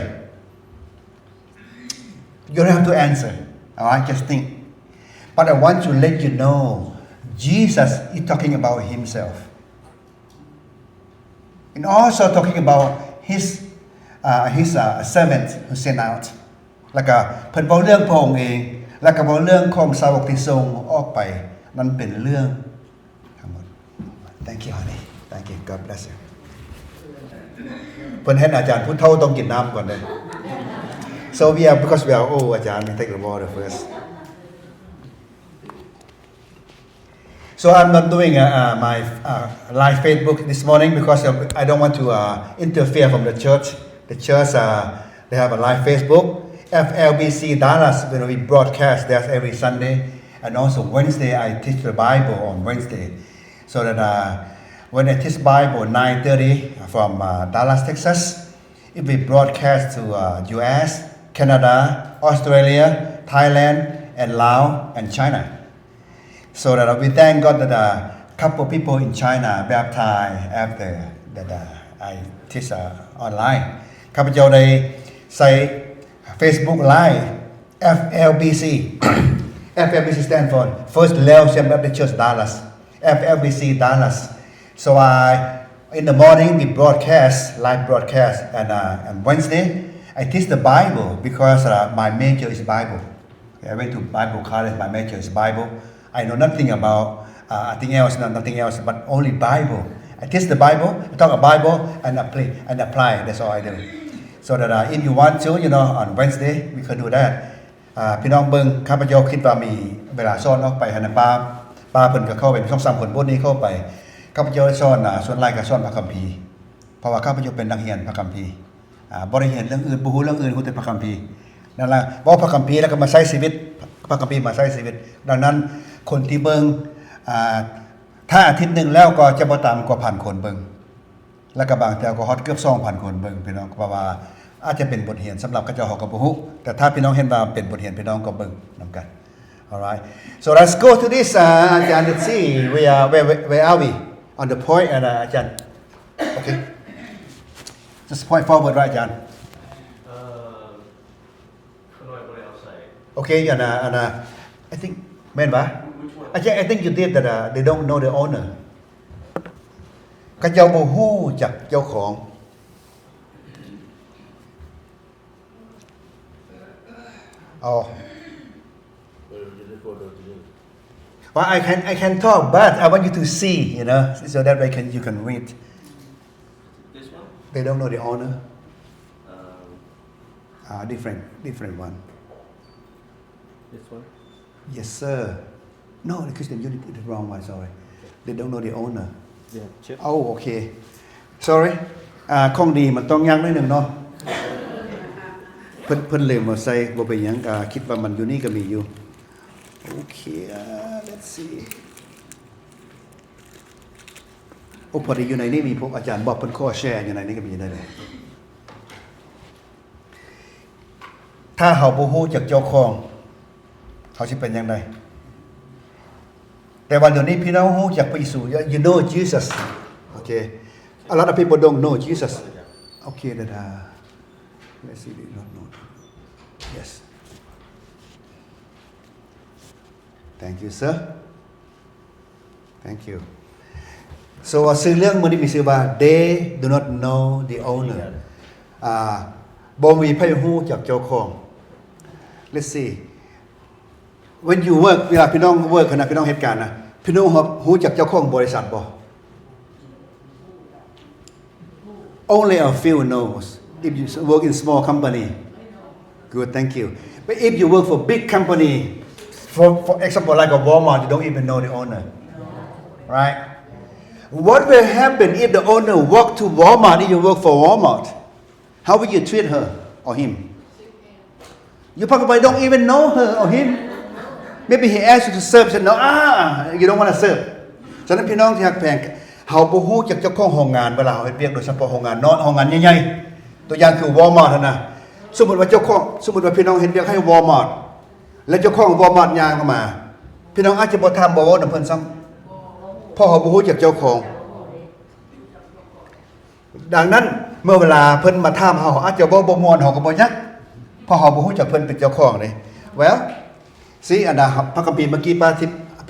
You don't have to answer. Alright, just think. But I want to let you know Jesus is talking about himself. And also talking about his servant who sent out.แล้วก็เพิ่นเว้าเรื่องพระองค์เองแล้วก็เว้าเรื่องของสาวกที่ส่งออกไปนั่นเป็นเรื่องทั้งหมด Thank you honey Thank you God bless you เพิ่นเห็นอาจารย์ผู้เฒ่าต้องกินน้ำก่อนเด้ So because we are old อาจารย์ we take the water first So I'm not doing my live Facebook this morning because I don't want to interfere from the church. The church they have a live Facebook FLBC Dallas will be broadcast there every Sunday, and also Wednesday I teach the Bible on Wednesday. So that when I teach Bible 9:30 from Dallas, Texas, it will be broadcast to US, Canada, Australia, Thailand, and Laos and China. So that we thank God that a couple people in China baptized after that I teach online. ข้าพเจ้าได้ใส่ Facebook Live FLBC FLBC stand for First Laotian Baptist Church Dallas FLBC Dallas. So in the morning we broadcast live broadcast and Wednesday I teach the Bible because my major is Bible. I went to Bible college. My major is Bible. I know nothing about nothing else but only Bible. I teach the Bible, I talk about Bible and apply. That's all I do. So that if you want to, on Wednesday we can do that. พี่น้องเบิ่งข้าพเจ้าคิดว่ามีเวลาสอนออกไปหั่นน่ะป้าเพิ่นก็เข้าไปช่อง3คนบทนี้เข้าไปข้าพเจ้าสอนส่วนหลายก็สอนพระคัมภีร์เพราะว่าข้าพเจ้าเป็นนักเรียนพระคัมภีร์บ่ได้เรียนเรื่องอื่นบ่ฮู้เรื่องอื่นฮู้แต่พระคัมภีร์นั่นล่ะบ่พระคัมภีร์แล้วก็มาใช้ชีวิตพระคัมภีร์มาใช้ชีวิตดังนั้นคนที่เบิ่งถ้าอาทิตย์นึงแล้วก็จะบ่ต่ำกว่า 1,000 คนเบิ่งแล้วก็บางแถวก็ฮอดเกือบ 2,000 คนเบิ่งพี่น้องเพราะว่าอาจจะเป็นบทเรียนสำหรับเขาเจ้าเฮาก็บ่ฮู้แต่ถ้าพี่น้องเห็นว่าเป็นบทเรียนพี่น้องก็เบิ่งนํกัน Alright so let's go to this อาจารย์ let's see where are we on the point and อาจารย์ okay just point forward right อาจารย์ okay and I think แม่นบ่ I think you did that they don't know the owner เขาเจ้าบ่ฮู้จักเจ้าของOh. Well, I can talk, but I want you to see, so that way you can read. This one? They don't know the owner. Different one. This one? Yes, sir. No, the Christian, you put the wrong one. Sorry. They don't know the owner. Yeah. Oh, okay. Sorry. ของดีมันต้องยักนิดนึงเนาะเพิ่นเลยมาใส่บ่เป็นหยังคิดว่ามันอยู่นี่ก็มีอยู่โอเค let's see โอ้พอดีอยู่ในนี้มีพวกอาจารย์บอกเพิ่นขอแชร์อยู่ในนี้ก็มีได้เลยถ้าเฮาบ่ฮู้จักเจ้าของเขาสิเป็นจังได๋แต่ว่าเดี๋ยวนี้พี่น้องฮู้จักพระเยซู you know Jesus okay a lot of people don't know Jesus okay that let's see, they don't know. Yes. Thank you, sir. Thank you. So, ชื่อเรื่องมื้อนี้มีชื่อว่า They do not know the owner. บ่มีไผฮู้จักเจ้าของ Let's see. When you work เวลาพี่น้อง work นะพี่น้องเฮ็ดการนะพี่น้องฮู้จักเจ้าของบริษัทบ่ Only a few knows.If you work in small company, good, thank you. But if you work for big company, for example, like a Walmart, you don't even know the owner, right? What will happen if the owner walk to Walmart? If you work for Walmart, how will you treat her or him? You probably don't even know her or him. Maybe he asks you to serve, you said no, you don't want to serve. ฉะนั้นพี่น้องที่รักแพงเฮาบ่ฮู้จักเจ้าของโรงงานเวลาเฮาเฮ็ดเวียกโดยเฉพาะโรงงานนอนโรงงานใหญ่ๆตัวอย่างคือ Walmart นะสมมุติว่าพี่น้องเห็นเวียกให้ Walmart แล้วเจ้าของ Walmart ย่างเข้ามาพี่น้องอาจจะบ่ถามบ่เว้านำเพิ่นซ้ำเพราะเฮาบ่ฮู้จักเจ้าของดังนั้นเมื่อเวลาเพิ่นมาถามเฮาอาจจะบ่ม่วนเฮาก็บ่ยักเพราะเฮาบ่ฮู้จักเพิ่นเป็นเจ้าของเลย Well see อันน่ะพระคัมภีร์เมื่อกี้ป้าทิพย์พ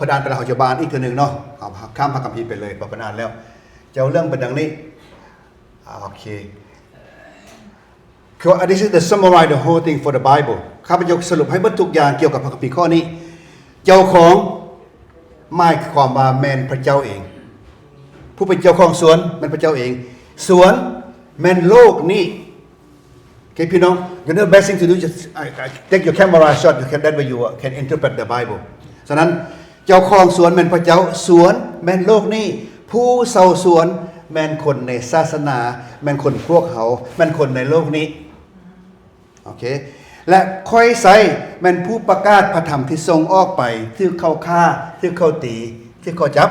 ระดานเป็นเฮาจะบานอีกตัวนึงเนาะเอาข้ามพระคัมภีร์ไปเลยบ่ปานนั้นแล้วเจ้าเรื่องเป็นดังนี้โอเคThis is the summarize the whole thing for the Bible ข้าพเจ้าสรุปให้เบิดทุกอย่างเกี่ยวกับพระคัมภีร์ข้อนี้เจ้าของหมายความว่าแม่นพระเจ้าเองผู้เป็นเจ้าของสวนแม่นพระเจ้าเองสวนแม่นโลกนี้ Okay พี่น้อง you know the best thing to do just take your camera shot you can that way you can interpret the Bible ฉะนั้นเจ้าของสวนแม่นพระเจ้าสวนแม่นโลกนี้ผู้เฝ้าสวนแม่นคนในศาสนาแม่นคนพวกเขาแม่นคนในโลกนี้ Okay และค่อยใส่แม่นผู้ประกาศพระธรรมที่ส่งออกไปที่เขาฆ่าที่เขาตีที่เขาจับ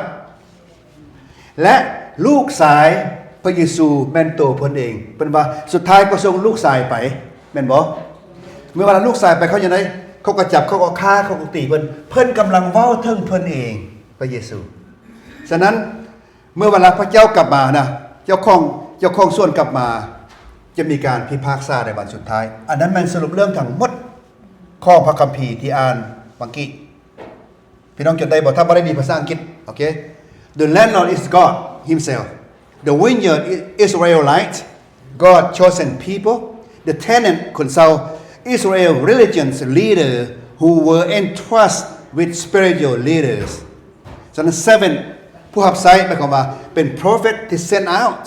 และลูกสายพระเยซูแม่นตัวเพิ่นเองเป็นว่าสุดท้ายก็ส่งลูกสายไปแม่นบ่เมื่อเวลาลูกสายไปเขาอย่างไรเขาก็จับเขาก็ฆ่าเขาก็ตีเพิ่นกำลังเว้าถึงเพิ่นเองพระเยซูฉะนั้นเมื่อเวลาพระเจ้ากลับมานะเจ้าของส่วนกลับมาจะมีการพิพากษาในวันสุดท้ายอันนั้นมันสรุปเรื่องทั้งหมดข้อพระคัมภีร์ที่อ่านเมื่อกี้พี่น้องจดได้บ่ถ้าบ่ได้มีภาษาอังกฤษโอเค The landlord is God himself the vineyard is Israelite God chosen people the tenant consult Israel religious leader who were entrusted with spiritual leaders ฉะนั้น seven ผู้รับใช้หมายความว่าเป็น prophet ที่ sent out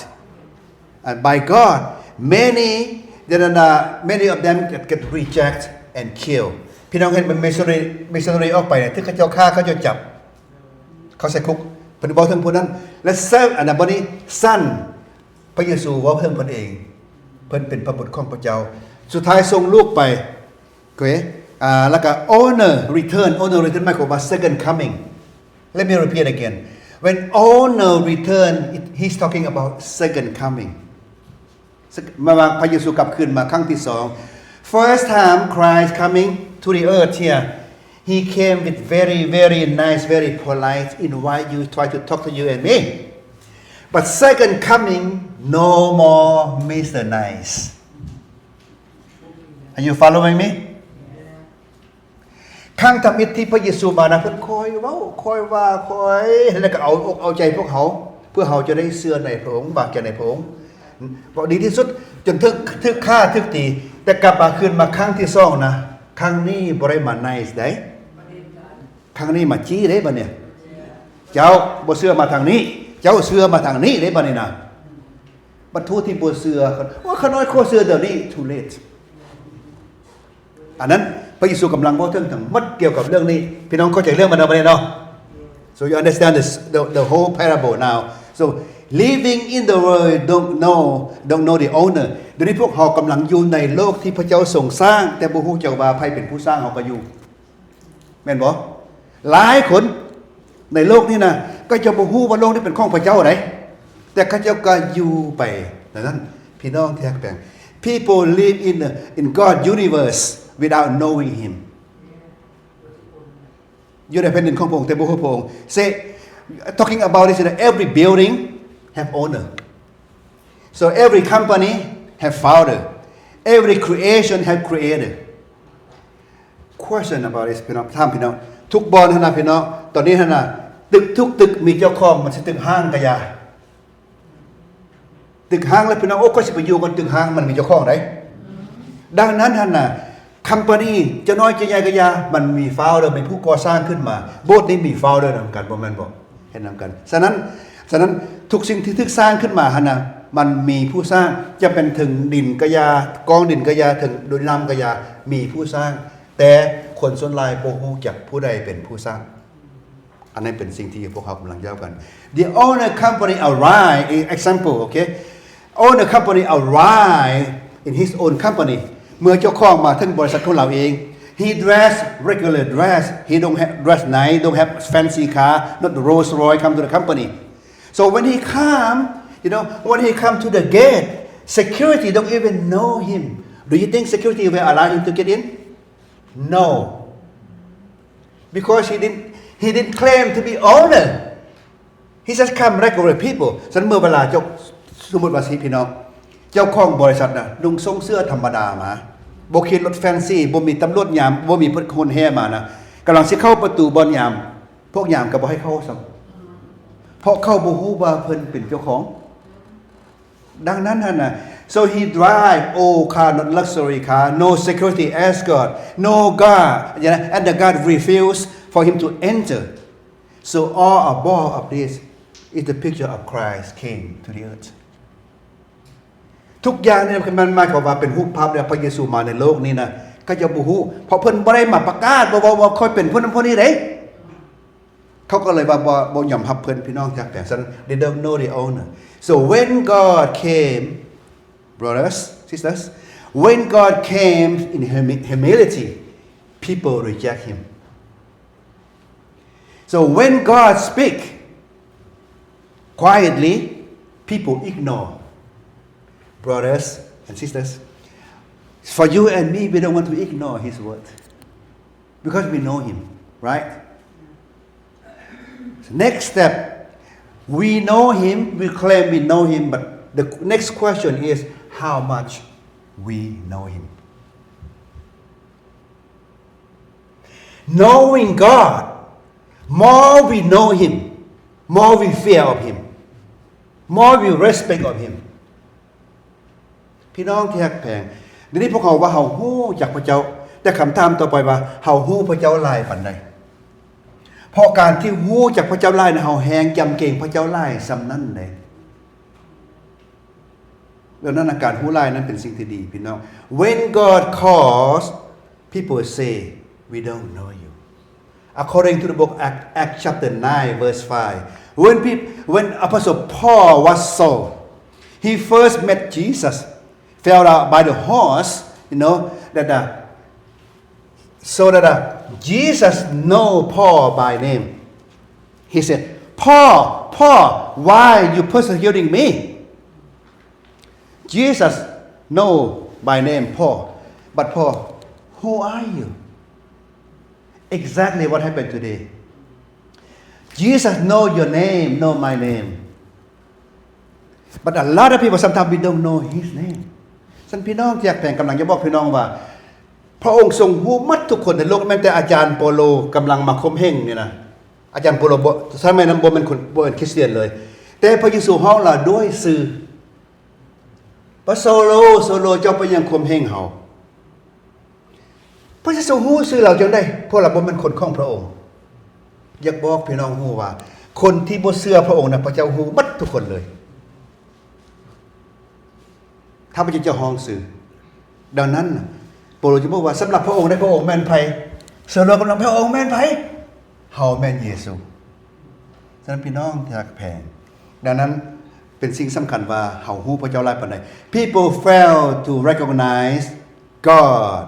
by God many of them get reject and kill พี่น้องเห็นเป็น missionary ออกไปเนี่ยที่เขาเจ้าฆ่าเขาเจ้าจับเขาใส่คุกเพิ่นบอกถึงผู้นั้นและอันนั้นบ่นี้สั้นพระเยซูเว้าถึงเพิ่นเองเพิ่นเป็นพระบุตรของพระเจ้าสุดท้ายส่งลูกไปโอเคแล้วก็ honor return หมายความว่า second coming let me repeat again when honor return he's talking about second coming มาพระเยซูกลับคืนมาครั้งที่2 first time Christ coming to the earth here he came with very nice very polite invite you try to talk to you and me but second coming no more Mr. Nice are you following me ครั้งทำอิฐที่พระเยซูมานะเพิ่นคอยเว้าคอยว่าคอยแล้วก็เอาใจพวกเขาเพื่อเขาจะได้เชื่อในพระองค์บากใจในพระองค์บอกดีที่สุดจนถึกฆ่าถึกตีแต่กลับมาคืนมาครั้งที่2นะครั้งนี้บ่ได้มา nice ได้ครั้งนี้มาจี้เด้บัดเนี่ยเจ้าบ่เชื่อมาทางนี้เจ้าเชื่อมาทางนี้เด้บัดนี้นะบรรทุที่บ่เชื่อว่าขน้อยโคเชื่อเดี๋ยวนี้ too late อันนั้นพระเยซูกำลังเว้าถึงทั้งหมดเกี่ยวกับเรื่องนี้พี่น้องเข้าใจเรื่องมันบ่ได้เนาะ so you understand the whole parable now so living in the world don't know the owner เดี๋ยวนี้พวกเรากำลังอยู่ในโลกที่พระเจ้าทรงสร้างแต่บ่ฮู้จักว่าใครเป็นผู้สร้างเฮาก็อยู่แม่นบ่หลายคนในโลกนี้นะก็จะบ่ฮู้ว่าโลกนี้เป็นของพระเจ้าไดแต่เขาเจ้าก็อยู่ไปดังนั้นพี่น้องที่รักแปลง people live in God universe without knowing him อยู่ในแผ่นดินของพระองค์แต่บ่ฮู้พระองค์ say talking about this that every building have owner so every company have founder every creation have creator question about this พี่น้องถามพี่น้องทุกบอนนะพี่น้องตอนนี้นะตึกทุกตึกมีเจ้าของมันสิตึกห้างก็อย่าตึกห้างแล้วพี่น้องโอ้ก็สิไปอยู่กันตึกห้างมันมีเจ้าของได้ดังนั้นน่ะcompany จะน้อยจะใหญ่ก็อย่ามันมี founder เป็นผู้ก่อสร้างขึ้นมาโบสถ์นี้มี founder นำกันบ่แม่นบ่เห็นนำกันฉะนั้นทุกสิ่งที่ทึกสร้างขึ้นมาหั่นน่ะมันมีผู้สร้างจะเป็นถึงดินก็อย่ากองดินก็อย่าถึงดินน้ำก็อย่ามีผู้สร้างแต่คนส่วนหลายบ่ฮู้จักผู้ใดเป็นผู้สร้างอันนั้นเป็นสิ่งที่พวกเขากำลังเย้ากัน The owner company arrive example okay owner company arrive in his own company เมื่อเจ้าของมาถึงบริษัทของเราเอง he dress regular dress he don't have dress nice don't have fancy car not the Rolls Royce come to the company so when he come to the gate security don't even know him do you think security will allow him to get in no because he didn't claim to be owner he just come regular people ฉะนั้นเมื่อเวลาเจ้าสมมุติว่าสิพี่น้องเจ้าของบริษัทน่ะลุงทรงเสื้อธรรมดามาบ่ขี่รถแฟนซีบ่มีตำรวจยามบ่มีคนแห่มานะกำลังสิเข้าประตูบ่อนยามพวกยามก็บ่ให้เข้าซ้ํเพราะเขาบ่ฮู้ว่าเพิ่นเป็นเจ้าของดังนั้นน่ะ so he drive old car not luxury car no security escort no guard and the guard refused for him to enter so all above of this is the picture of Christ came to the earth ทุกอย่างเนี่ยมันหมายความว่าเป็นรูปภาพเนี่ยพระเยซูมาในโลกนี้นะก็จะบ่ฮู้เพราะเพิ่นบ่ได้มาประกาศว่าค่อยเป็นผู้นั้นผู้นี้เด้เขาก็เลยว่าบ่ยอมรับเพิ่นพี่น้องจักแต่ซั่น they don't know the owner so when God came brothers sisters When God came in humility, people reject him. So when God speak quietly, people ignore. Brothers and sisters, for you and me, we don't want to ignore his word because we know him, right? Next step, we know him, we claim we know him, but the next question is how much we know him. Knowing God, more we know him, more we fear of him, more we respect of him. พี่น้องที่รักแพงเดี๋ยวนี้พวกเขาว่าเฮาฮู้จักพระเจ้าแต่คำถามต่อไปว่าเฮาฮู้พระเจ้าหลายปานใดเพราะการที่ฮู้จักพระเจ้าหลายนะเฮาแฮงจำเก่งพระเจ้าหลายซำนั้นแหละแล้วนั้นการฮู้หลายนั้นเป็นสิ่งที่ดีพี่น้อง When God calls people say we don't know you according to the book Acts chapter 9 verse 5 when Apostle Paul was Saul he first met Jesus fell out by the horse so that Jesus know Paul by name he said Paul why you persecuting me Jesus know by name Paul but Paul who are you exactly what happened today Jesus know your name know my name but a lot of people sometimes we don't know his name ท่านพี่น้องที่อยากแผ่งกำลังจะบอกพี่น้องว่าพระองค์ทรงรู้หมดทุกคนในโลกแม้แต่อาจารย์โปโลกำลังมาคมเหงนี่นะอาจารย์โปโลสมัยนั้นบ่เป็นคนบ่เป็นคริสเตียนเลยแต่พระเยซูเฮาล่ะด้วยสื่อพระโซโลเจ้าไปยังคมเหงเฮาพระเยซูฮู้ชื่อเราจังได๋เพราะเราบ่เป็นคนของพระองค์อยากบอกพี่น้องฮู้ว่าคนที่บ่เชื่อพระองค์น่ะพระเจ้าฮู้หมดทุกคนเลยถ้าพระเจ้าห้องสื่อดังนั้นโปโลจะบอกว่าสำหรับพระองค์ได้พระองค์แม่นไผเสนอกำลังพระองค์แม่นไผเฮาแม่นเยซูฉะนั้นพี่น้องที่รักแพงดังนั้นเป็นสิ่งสำคัญว่าเฮาฮู้พระเจ้าหลายปานใด People fail to recognize God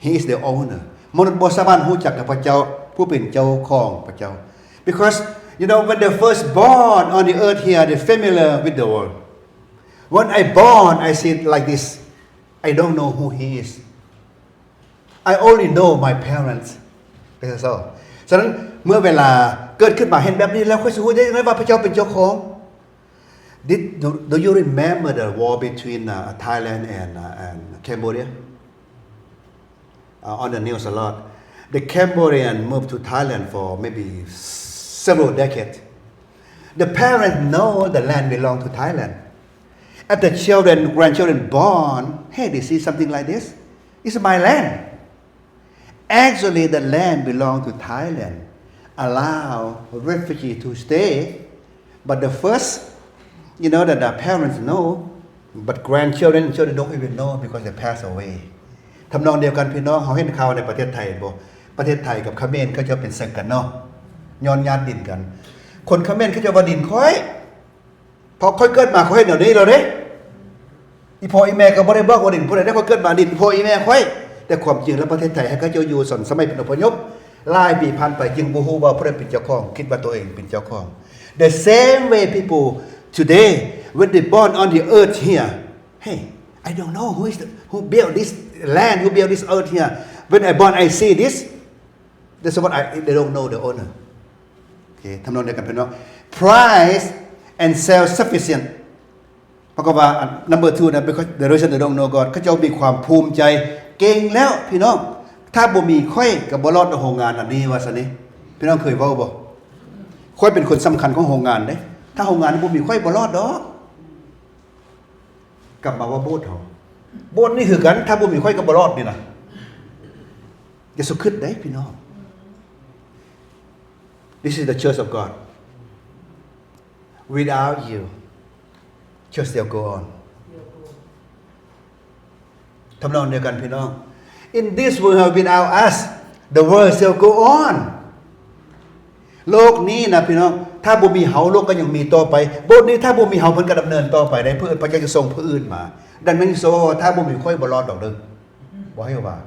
He is the owner มนุษย์บ่สามารถรู้จักพระเจ้าผู้เป็นเจ้าของพระเจ้า Because when the first born on the earth here they familiar with the world When I born, I see it like this. I don't know who he is. I only know my parents. That's all. ฉะนั้นเมื่อเวลาเกิดขึ้นมาเห็นแบบนี้แล้วค่อยรู้ได้ไงว่าพระเจ้าเป็นเจ้าของ Do you remember the war between Thailand and Cambodia? On the news a lot. The Cambodian moved to Thailand for maybe several decades. The parents know the land belongs to Thailand.If the grandchildren born, hey, they see something like this. It's my land. Actually, the land belongs to Thailand. Allow refugee to stay. But the first, that the parents know, but grandchildren and children don't even know because they pass away. ทำนองเดียวกันพี่น้องเขาเห็นข่าวในประเทศไทยบ่ประเทศไทยกับเขมรก็จะเป็นศึกกันเนาะย้อนญาติดินกันคนเขมรเขาจะว่าดินค่อยพอค่อยเกิดมาค่อยเดี๋ยวนี้เราเด้อีพ่ออีแม่ก็บ่ได้บอกว่าดินผู้ใดได้ค่อยเกิดมาดินพ่ออีแม่ค่อยแต่ความจริงแล้วประเทศไทยให้เขาเจ้าอยู่สมัยเป็นอพยพหลายปีผ่านไปจึงบ่ฮู้ว่าผู้ใดเป็นเจ้าของคิดว่าตัวเองเป็นเจ้าของ The same way people today when they born on the earth here hey I don't know who built this land who built this earth here when I born I see this that's what they don't know the owner โอเคทำนองเดียวกันพี่น้อง Price and self-sufficient เพราะว่า number 2 นะ because the reason they don't know God เขาเจ้ามีความภูมิใจเก่งแล้วพี่น้องถ้าบ่มีค่อยก็บ่รอดในโรงงานอันนี้ว่าซั่นนี่พี่น้องเคยเว้าบ่ค่อยเป็นคนสำคัญของโรงงานเด้ถ้าโรงงานบ่มีค่อยบ่รอดดอกกลับมาว่าโบสถ์เฮาโบสถ์นี่คือกันถ้าบ่มีค่อยก็บ่รอดนี่ล่ะอย่าสุคิดได้พี่น้อง This is the church of God Without you, church still go on. ทำนองเดียวกันพี่น้อง In this world without us, the world still go on. โลกนี้นะพี่น้องถ้าบ่มีเฮาโลกก็ยังมีต่อไปโบสถ์นี้ถ้าบ่มีเฮาเพิ่นก็ดำเนินต่อไปได้เพื่อพระเจ้าจะส่งผู้อื่นมา ดังนั้นโซถ้าบ่มีค่อยบ่รอดดอกเด้อบ่ให้ว่า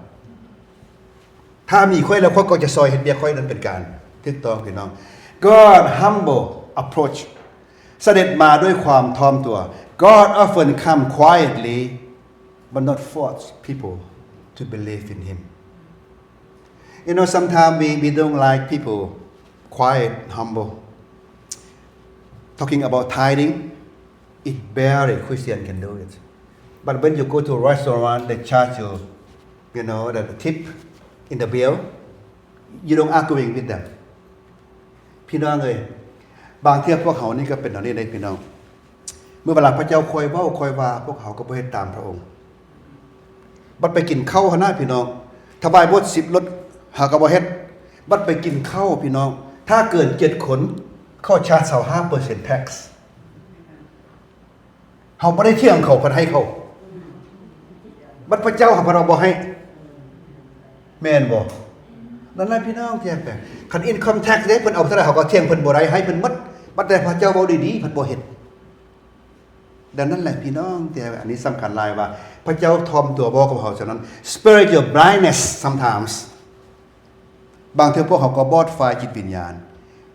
ถ้ามีค่อยแล้วค่อยก็จะซอยเฮ็ดเวียกค่อยนั้นเป็นการถูกต้องพี่น้อง God humble approach เสด็จมาด้วยความถ่อมตัว God often come quietly but not force people to believe in him. You know, sometimes we don't like people quiet, humble. Talking about tithing, it barely Christian can do it. But when you go to a restaurant, they charge you, you know, the tip in the bill. You don't arguing with them. พี่น้องเอ้ยบางเที่ยพวกเขานี่ก็เป็นอย่างนี้ได้พี่น้อง เมื่อเวลาพระเจ้าคอยเว้าคอยว่าพวกเขาก็บ่เฮ็ดตามพระองค์บัดไปกินข้าวหน้าพี่น้องถวายบท10รถหาก็บ่เฮ็ดบัดไปกินข้าวพี่น้องถ้าเกิน7คนเขาชาร์จ 25% tax เฮาบ่ได้เที่ยงเขาเพิ่นให้เขาบัดพระเจ้าหาเราบ่ให้แม่นบ่นั่นแหละพี่น้องแท้แปลคัน income tax เด้เพิ่นเอาเท่าไหร่เขาก็เที่ยงเพิ่นบ่ได้ให้เพิ่นหมดบัดแต่พระเจ้าเว้าดีๆเพิ่นบ่เฮ็ดดังนั้นแหละพี่น้องแต่อันนี้สำคัญหลายว่าพระเจ้าทอมตัวบอกกับเขาฉะนั้น spiritual blindness sometimes บางเทื่อพวกเขาก็บอดฝ่ายจิตวิญญาณ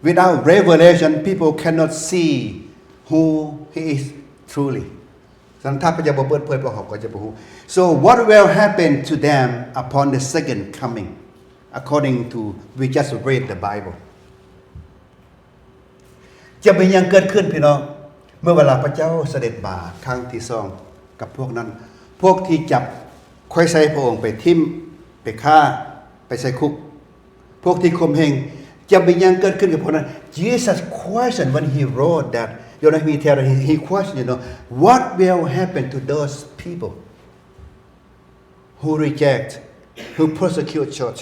without revelation people cannot see who he is truly ฉะนั้นถ้าพระเจ้าบ่เปิดเผยพวกเขาก็จะบ่รู้ so what will happen to them upon the second coming according to we just read the Bible จะเป็นยังเกิดขึ้นพี่น้องเมื่อเวลาพระเจ้าเสด็จมาครั้งที่2กับพวกนั้นพวกที่จับค่อยใส่พระองค์ไปทิ่มไปฆ่าไปใส่คุกพวกที่ข่มเหงจะเป็นยังเกิดขึ้นกับพวกนั้น Jesus questioned when he wrote that you know he tell he questioned you know what will happen to those people who reject who persecute church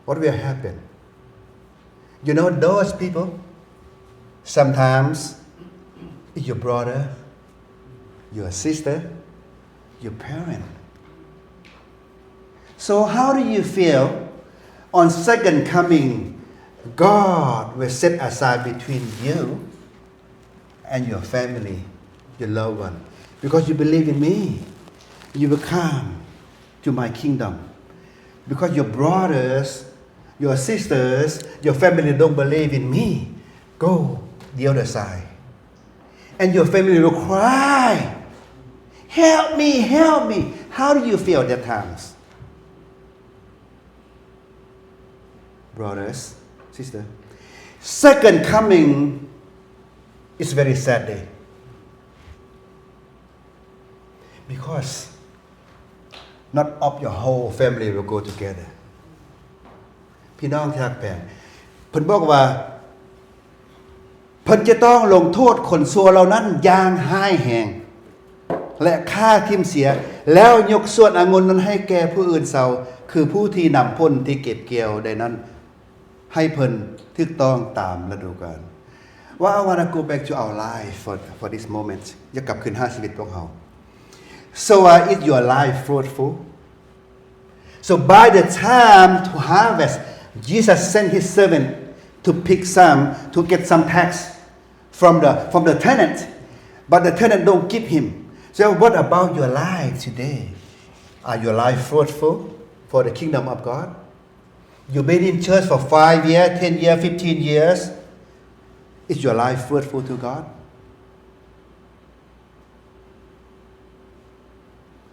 what will happen you know those people sometimes it's your brother your sister your parent so how do you feel on second coming God will set aside between you and your family your loved one because you believe in me you will come to my kingdom because your brothers your sisters your family don't believe in me go the other side and your family will cry help me how do you feel at that times brothers sister second coming is very sad day because not of your whole family will go together พี่น้องที่รักแพงเพิ่นบอกว่าเพิ่นจะต้องลงโทษคนชั่วเหล่านั้นอย่างร้ายแรงและฆ่าทิ่มเสียแล้วยกส่วนองุ่นนั้นให้แก่ผู้อื่นเซาคือผู้ที่นำผลที่เก็บเกี่ยวได้นั้นให้เพิ่นถูกต้องตามฤดูกาลว่า I want to go back to our life for this moment อยากกลับคืนชีวิตพวกเรา so is your life fruitful so by the time to harvest Jesus sent his servant to pick some to get some tax from the tenant but the tenant don't give him so what about your life today are your life fruitful for the kingdom of God you've been in church for 5 years 10 years 15 years is your life fruitful to God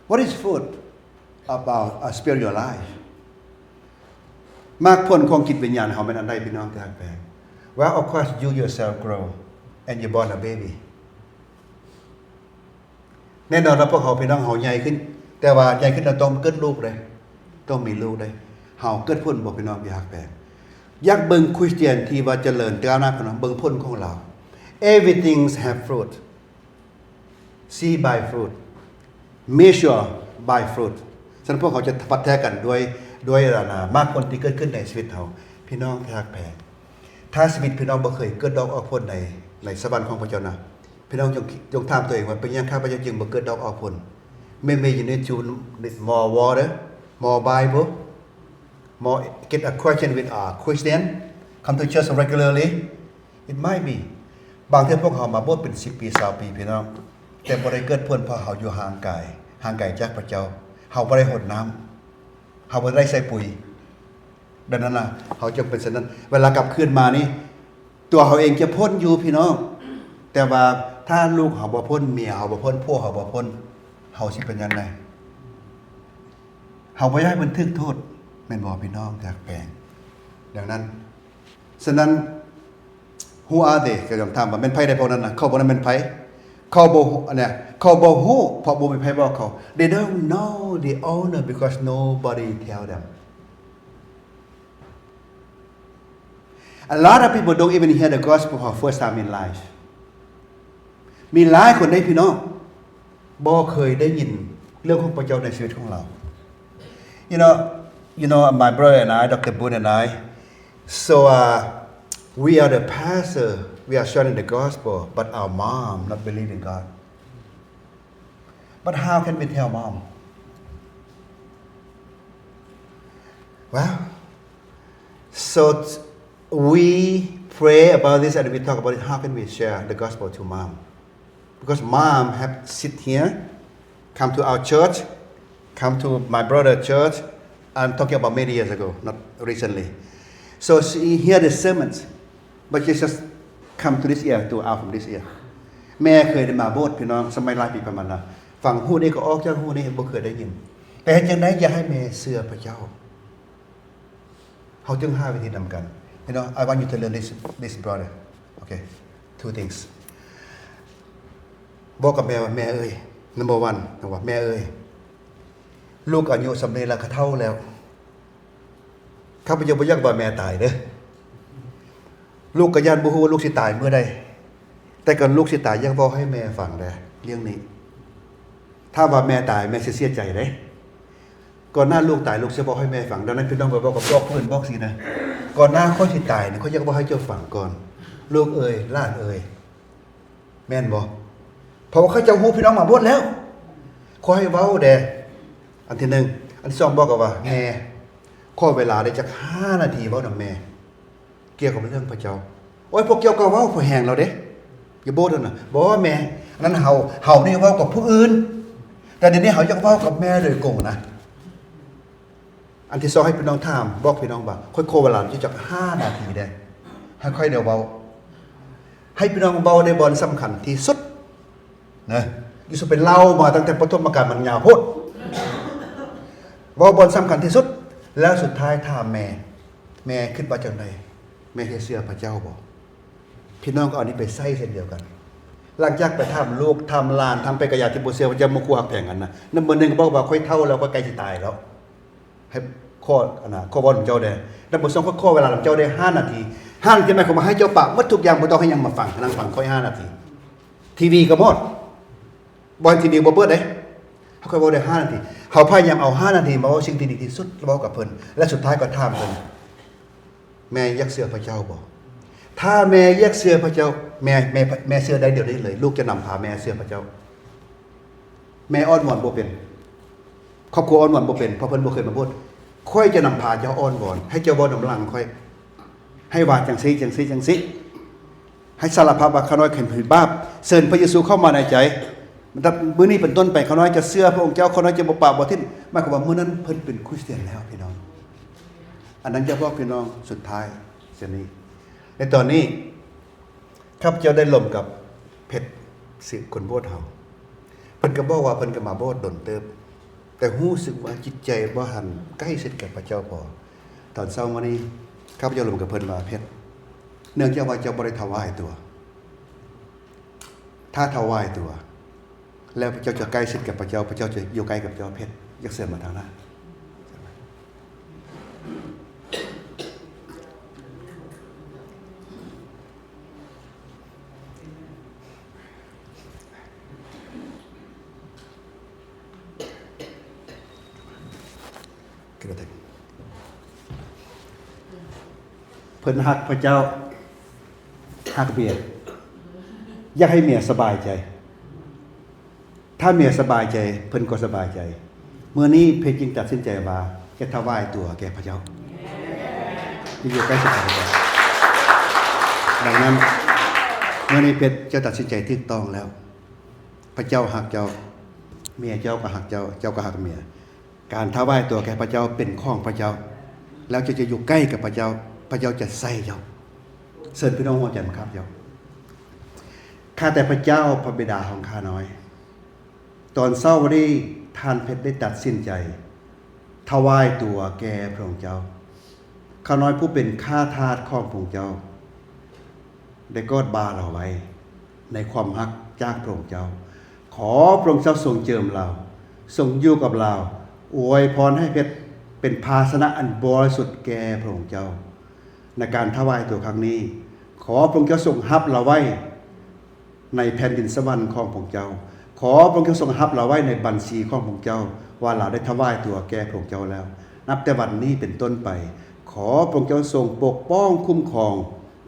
what is fruit about a spiritual lifeมากผลของจิตวิญญาณเฮาเป็นอันใดพี่น้องที่รักแพง well of course you yourself grow and you born a baby แน่นอนว่าพวกเขาพี่น้องเฮาใหญ่ขึ้นแต่ว่าใหญ่ขึ้นแล้วต้องเกิดลูกเลยต้องมีลูกเลยเฮาเกิดผลบ่พี่น้องที่รักแพงอยากเบิ่งคริสเตียนที่ว่าเจริญก้าวหน้าพี่น้องเบิ่งผลของเรา everything have fruit see by fruit measure by fruit ฉะนั้นพวกเขาจะวัดแท้กันด้วยมากผลที่เกิดขึ้นในชีวิตเราพี่น้องที่รักแพงถ้าชีวิตพี่น้องบ่เคยเกิดดอกออกผลในสวรรค์ของพระเจ้านะพี่น้องจงถามตัวเองว่าเป็นยังข้าพเจ้าจึงบ่เกิดดอกออกผล maybe you need to need more water more Bible more get a question with a Christian come to church regularly it might be บางทีพวกเขามาบวชเป็น10ปี20ปีพี่น้อง แต่บ่ได้เกิดผลเพราะเฮาอยู่ห่างไกลจากพระเจ้าเฮาบ่ได้หดน้ำเฮาบ่ได้ใส่ปุ๋ยดังนั้นล่ะเฮาจึงเป็นเช่นนั้นเวลากลับคืนมานี่ตัวเฮาเองจะพ้นอยู่พี่น้องแต่ว่าถ้าลูกเฮาบ่พ้นเมียเฮาบ่พ้นพวกเฮาบ่พ้นเฮาสิเป็นจังได๋เฮาบ่อยากให้มันถึกโทษแม่นบ่พี่น้องจากแปลงดังนั้นฉะนั้น who are they ก็ต้องถามว่าเป็นไผได้พวกนั้นน่ะเขาบ่นั้นเป็นไผเขาบ่เนี่ยเขาบ่ฮู้เพราะบ่มีไผบอกเขา they don't know the owner because nobody tell them a lot of people don't even hear the gospel for first time in life มีหลายคนได้พี่น้องบ่เคยได้ยินเรื่องของพระเจ้าในชีวิตของเรา you know my brother and I Dr. Boone and I so we are the pastor we are sharing the gospel but our mom not believe in God but how can we tell mom well so we pray about this and we talk about it how can we share the gospel to mom because mom have sit here come to our church come to my brother church I'm talking about many years ago not recently so she hear the sermons but she just come to this ear to out from this ear แม่เคยได้มาโบสถ์พี่น้องสมัยหลายปีประมาณนั้นฟังฮู้นี้ก็ออกจากฮู้นี้บ่เคยได้ยินแต่เฮ็ดจังได๋อย่าให้แม่เชื่อพระเจ้าเฮาจึงหาวิธีนำกัน you know I want you to learn this brother okay two things บอกกับแม่ว่าแม่เอ้ย number 1นะว่าแม่เอ้ยลูกอายุสำเร็จแล้วก็เฒ่าแล้วข้าพเจ้าบ่อยากว่าแม่ตายเด้อลูกก็ย่านบ่ฮู้ว่าลูกสิตายเมื่อใดแต่ก่อนลูกสิตายอยากเว้าให้แม่ฟังเด้อเรื่องนี้ถ้าว่าแม่ตายแม่สิเสียใจเด้ก่อนหน้าลูกตายลูกสิบอกให้แม่ฟังดังนั้นพี่น้องไปบอกกับเพิ่นบอกสินะก่อนหน้าเขาสิตายเนี่ยเขาอยากบอกให้เจ้าฟังก่อนลูกเอ้ยหลานเอ้ยแม่นบ่เพราะว่าเขาเจ้าฮู้พี่น้องมาบวชแล้วขอให้เว้าแด่อันที่1อันที่2บอกกับว่าแม่ขอเวลาได้จัก5นาทีเว้านำแม่เกี่ยวกับเรื่องพระเจ้าโอ้ยพวกเกี่ยวกับเว้าพอแห้งแล้วเด้อย่าโบดนั่นน่ะบ่ว่าแม่อันนั้นเฮานี่เว้ากับผู้อื่นแต่เดี๋ยวนี้เฮาอยากเว้ากับแม่โดยตรงนะอันที่2ให้พี่น้องถามบอกพี่น้องว่าค่อยโคเวลาที่จัก5นาทีได้ให้ค่อยเดี๋ยวเว้าให้พี่น้องเว้าในบอนสำคัญที่สุดนะอยู่สุเป็นเล่ามาตั้งแต่ปฐมกาลมันยาวโพดเว้าบอนสำคัญที่สุดแล้วสุดท้ายถามแม่คิดว่าจังได๋แม่เฮ็ดเชื่อพระเจ้าบ่พี่น้องก็เอานี้ไปใส่เช่นเดียวกันหลังจากไปถามลูกถามหลานถามไปกระยาที่บ่เชื่อว่าจะมาคู่ฮักแพงกันนะนำเบอร์1ก็บอกว่าค่อยเฒ่าแล้วก็ใกล้สิตายแล้วให้ข้อข้อบอลของเจ้าได้นำเบอร์2ก็ข้อเวลาของเจ้าได้5นาที5นาทีหมายความว่าให้เจ้าปากหมดทุกอย่างบ่ต้องให้ยังมาฟังนั่งฟังค่อย5นาทีทีวีก็หมดบอลทีวีบ่เบิดเด้เฮาค่อยเว้าได้5นาทีเฮาพยายามเอา5นาทีมาเว้าสิ่งที่ดีที่สุดเว้ากับเพิ่นและสุดท้ายก็ถามเพิ่นแม่อยากเชื่อพระเจ้าบ่ถ้าแม่อยากเชื่อพระเจ้าแม่เชื่อได้เดี๋ยวนี้เลยลูกจะนำพาแม่เชื่อพระเจ้าแม่อ้อนวอนบ่เป็นครอบครัวอ้อนวอนบ่เป็นเพราะเพิ่นบ่เคยมาพูดค่อยจะนำพาเจ้าอ้อนวอนให้เจ้าบ่นำลังค่อยให้ว่าจังซี่ให้สารภาพว่าข้าน้อยเคยผิดบาปเชิญพระเยซูเข้ามาในใจมื้อนี้เป็นต้นไปข้าน้อยจะเชื่อพระองค์เจ้าข้าน้อยจะบ่ปากบ่ทิ้นหมายความว่ามื้อนั้นเพิ่นเป็นคริสเตียนแล้วพี่น้องอันนั้นจะบอกพี่น้องสุดท้ายเช่นนี้ในตอนนี้ข้าพเจ้าได้ร่วมกับเพชรสิคนโบสถ์เฮาเพิ่นก็บอกว่าเพิ่นก็มาโบสถ์ดนเติบแต่รู้สึกว่าจิตใจบ่ทันใกล้ชิดกับพระเจ้าพอตอนเช้าวันนี้ข้าพเจ้าร่วมกับเพิ่นว่าเพชรเนื่องจากว่าเจ้าบ่ได้ถวายตัวถ้าถวายตัวแล้วพระเจ้าจะใกล้ชิดกับพระเจ้าพระเจ้าจะอยู่ใกล้กับเจ้าเพชรอยากเสริมมาทางนั้นเพิ่นฮักพระเจ้าฮักเมียอยากให้เมียสบายใจถ้าเมียสบายใจเพิ่นก็สบายใจเมื่อนี้เพชรจึงตัดสินใจว่าจะถวายตัวแก่พระเจ้าที่อยู่ใกล้ชิดกับพระเจ้าดังนั้นเมื่อนี้เพชรจะตัดสินใจถูกต้องแล้ว พระเจ้าหักเจ้าเมียเจ้าก็หักเจ้าเจ้าก็หักเมียการถวายตัวแก่พระเจ้าเป็นของพระเจ้าแล้วจะอยู่ใกล้กับพระเจ้าพระเจ้าจะใส่เจ้าเชิญพี่น้องหัวใจมาครับเจ้าข้าแต่พระเจ้าพระบิดาของข้าน้อยตอนเช้าวันนี้ท่านเพชรได้ตัดสินใจถวายตัวแก่พระองค์เจ้าข้าน้อยผู้เป็นข้าทาสของพระองค์เจ้าได้กอดบาเราไว้ในความฮักจากพระองค์เจ้าขอพระองค์เจ้าทรงเจิมเราทรงอยู่กับเราอวยพรให้เพชรเป็นภาชนะอันบริสุทธิ์แก่พระองค์เจ้าในการถวายตัวครั้งนี้ขอพระองค์เจ้าทรงรับเราไว้ในแผ่นดินสวรรค์ของพระองค์เจ้าขอพระองค์เจ้าทรงรับเราไว้ในบัญชีของพระองค์เจ้าว่าเราได้ถวายตัวแก่พระองค์เจ้าแล้วนับแต่วันนี้เป็นต้นไปขอพระองค์เจ้าทรงปกป้องคุ้มครอง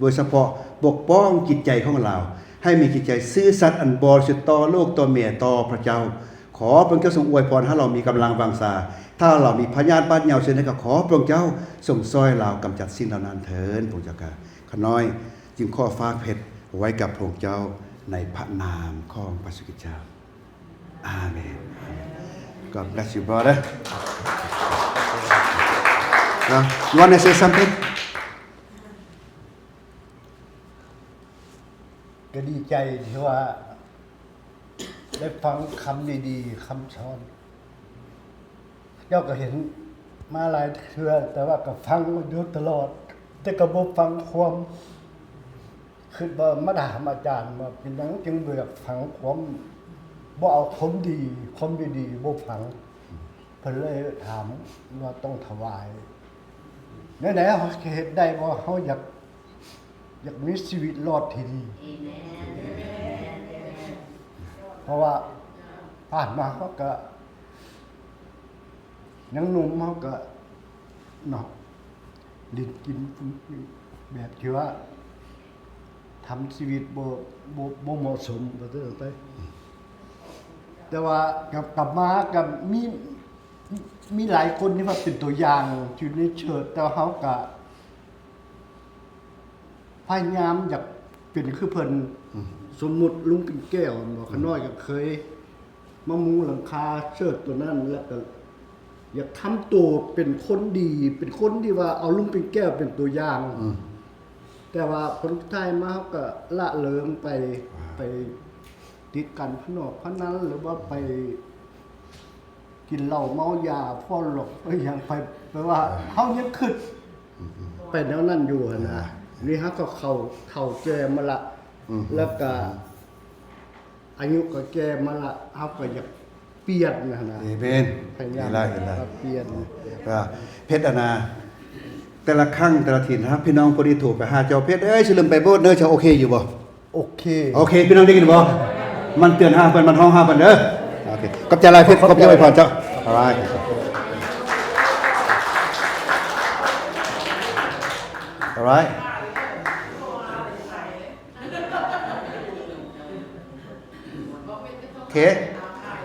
โดยเฉพาะปกป้องจิตใจของเราให้มีจิตใจซื่อสัตย์อันบริสุทธิ์ต่อโลกต่อเมียต่อพระเจ้าขอพระองค์เจ้าทรงอวยพรให้เรามีกำลังวังชาถ้าเรามีพญาติบ้านเหยาเช่นนั้นก็ขอพระองค์เจ้าทรงช่วยเรากำจัดสิ่งเหล่านั้นเถิดพระองค์เจ้าข้าน้อยจึงขอฝากเพชรไว้กับพระองค์เจ้าในพระนามของพระสุกิเจ้าอาเมน God bless you brother you want to say something ก็ดีใจที่ว่าได้ฟังคำดีๆคำสอนเจ้าก็เห็นมาหลายเทื่อแต่ว่าก็ฟังมาอยู่ตลอดแต่ก็บ่ฟังความคือว่ามาถามอาจารย์ว่าเป็นหยังจึงบ่อยากฟังความบ่เอาความดีความดีๆบ่ฟังเพิ่นเลยถามว่าต้องถวายไหนๆเฮาเฮ็ดได้บ่เฮาอยากมีชีวิตรอดที่ดีเพราะว่าผ่านมาเขาก็ยังหนุ่มเขาก็เนาะลิ้นกินแบบที่ว่าทำชีวิตบ่เหมาะสมก็ได้ไปแต่ว่ากับมากับมีหลายคนที่ว่าเป็นตัวอย่างอยู่ในเชิดแต่เขาก็พยายามอยากเป็นคือเพิ่นสมมุติลุงเป็นแก้วบอกข้าน้อยก็เคยมามุงหลังคาเชิดตัวนั้นแล้วก็อยากทำตัวเป็นคนดีเป็นคนที่ว่าเอาลุงเป็นแก้วเป็นตัวอย่างแต่ว่าคนไทยมาเขาก็ละเลิงไปติดกันพนอกพนันหรือว่าไปกินเหล้าเมายาพ่อหลอกไปอย่างไปว่าเขายังคิดไปแนวนั้นอยู่นะนี่ฮะก็เข้าแก่มาละแล้วก็อายุก็แก่มาละเฮาก็อยากเปลี่ยนนะ เอเมน พยายาม เห็นแล้ว เปลี่ยน เพชรอนาแต่ละครั้งแต่ละถิ่นครับพี่น้องพอดีถูกไปหาเจ้าเพชรเฉลิมไปโบสถ์เด้อจะโอเคอยู่บ่ โอเค โอเคพี่น้องได้ยินบ่มันเตือน5เพิ่นมันห้อง5เพิ่นเด้อโอเคขอบใจหลายเพชรขอบใจไว้พรเจ้า alright alright โอเค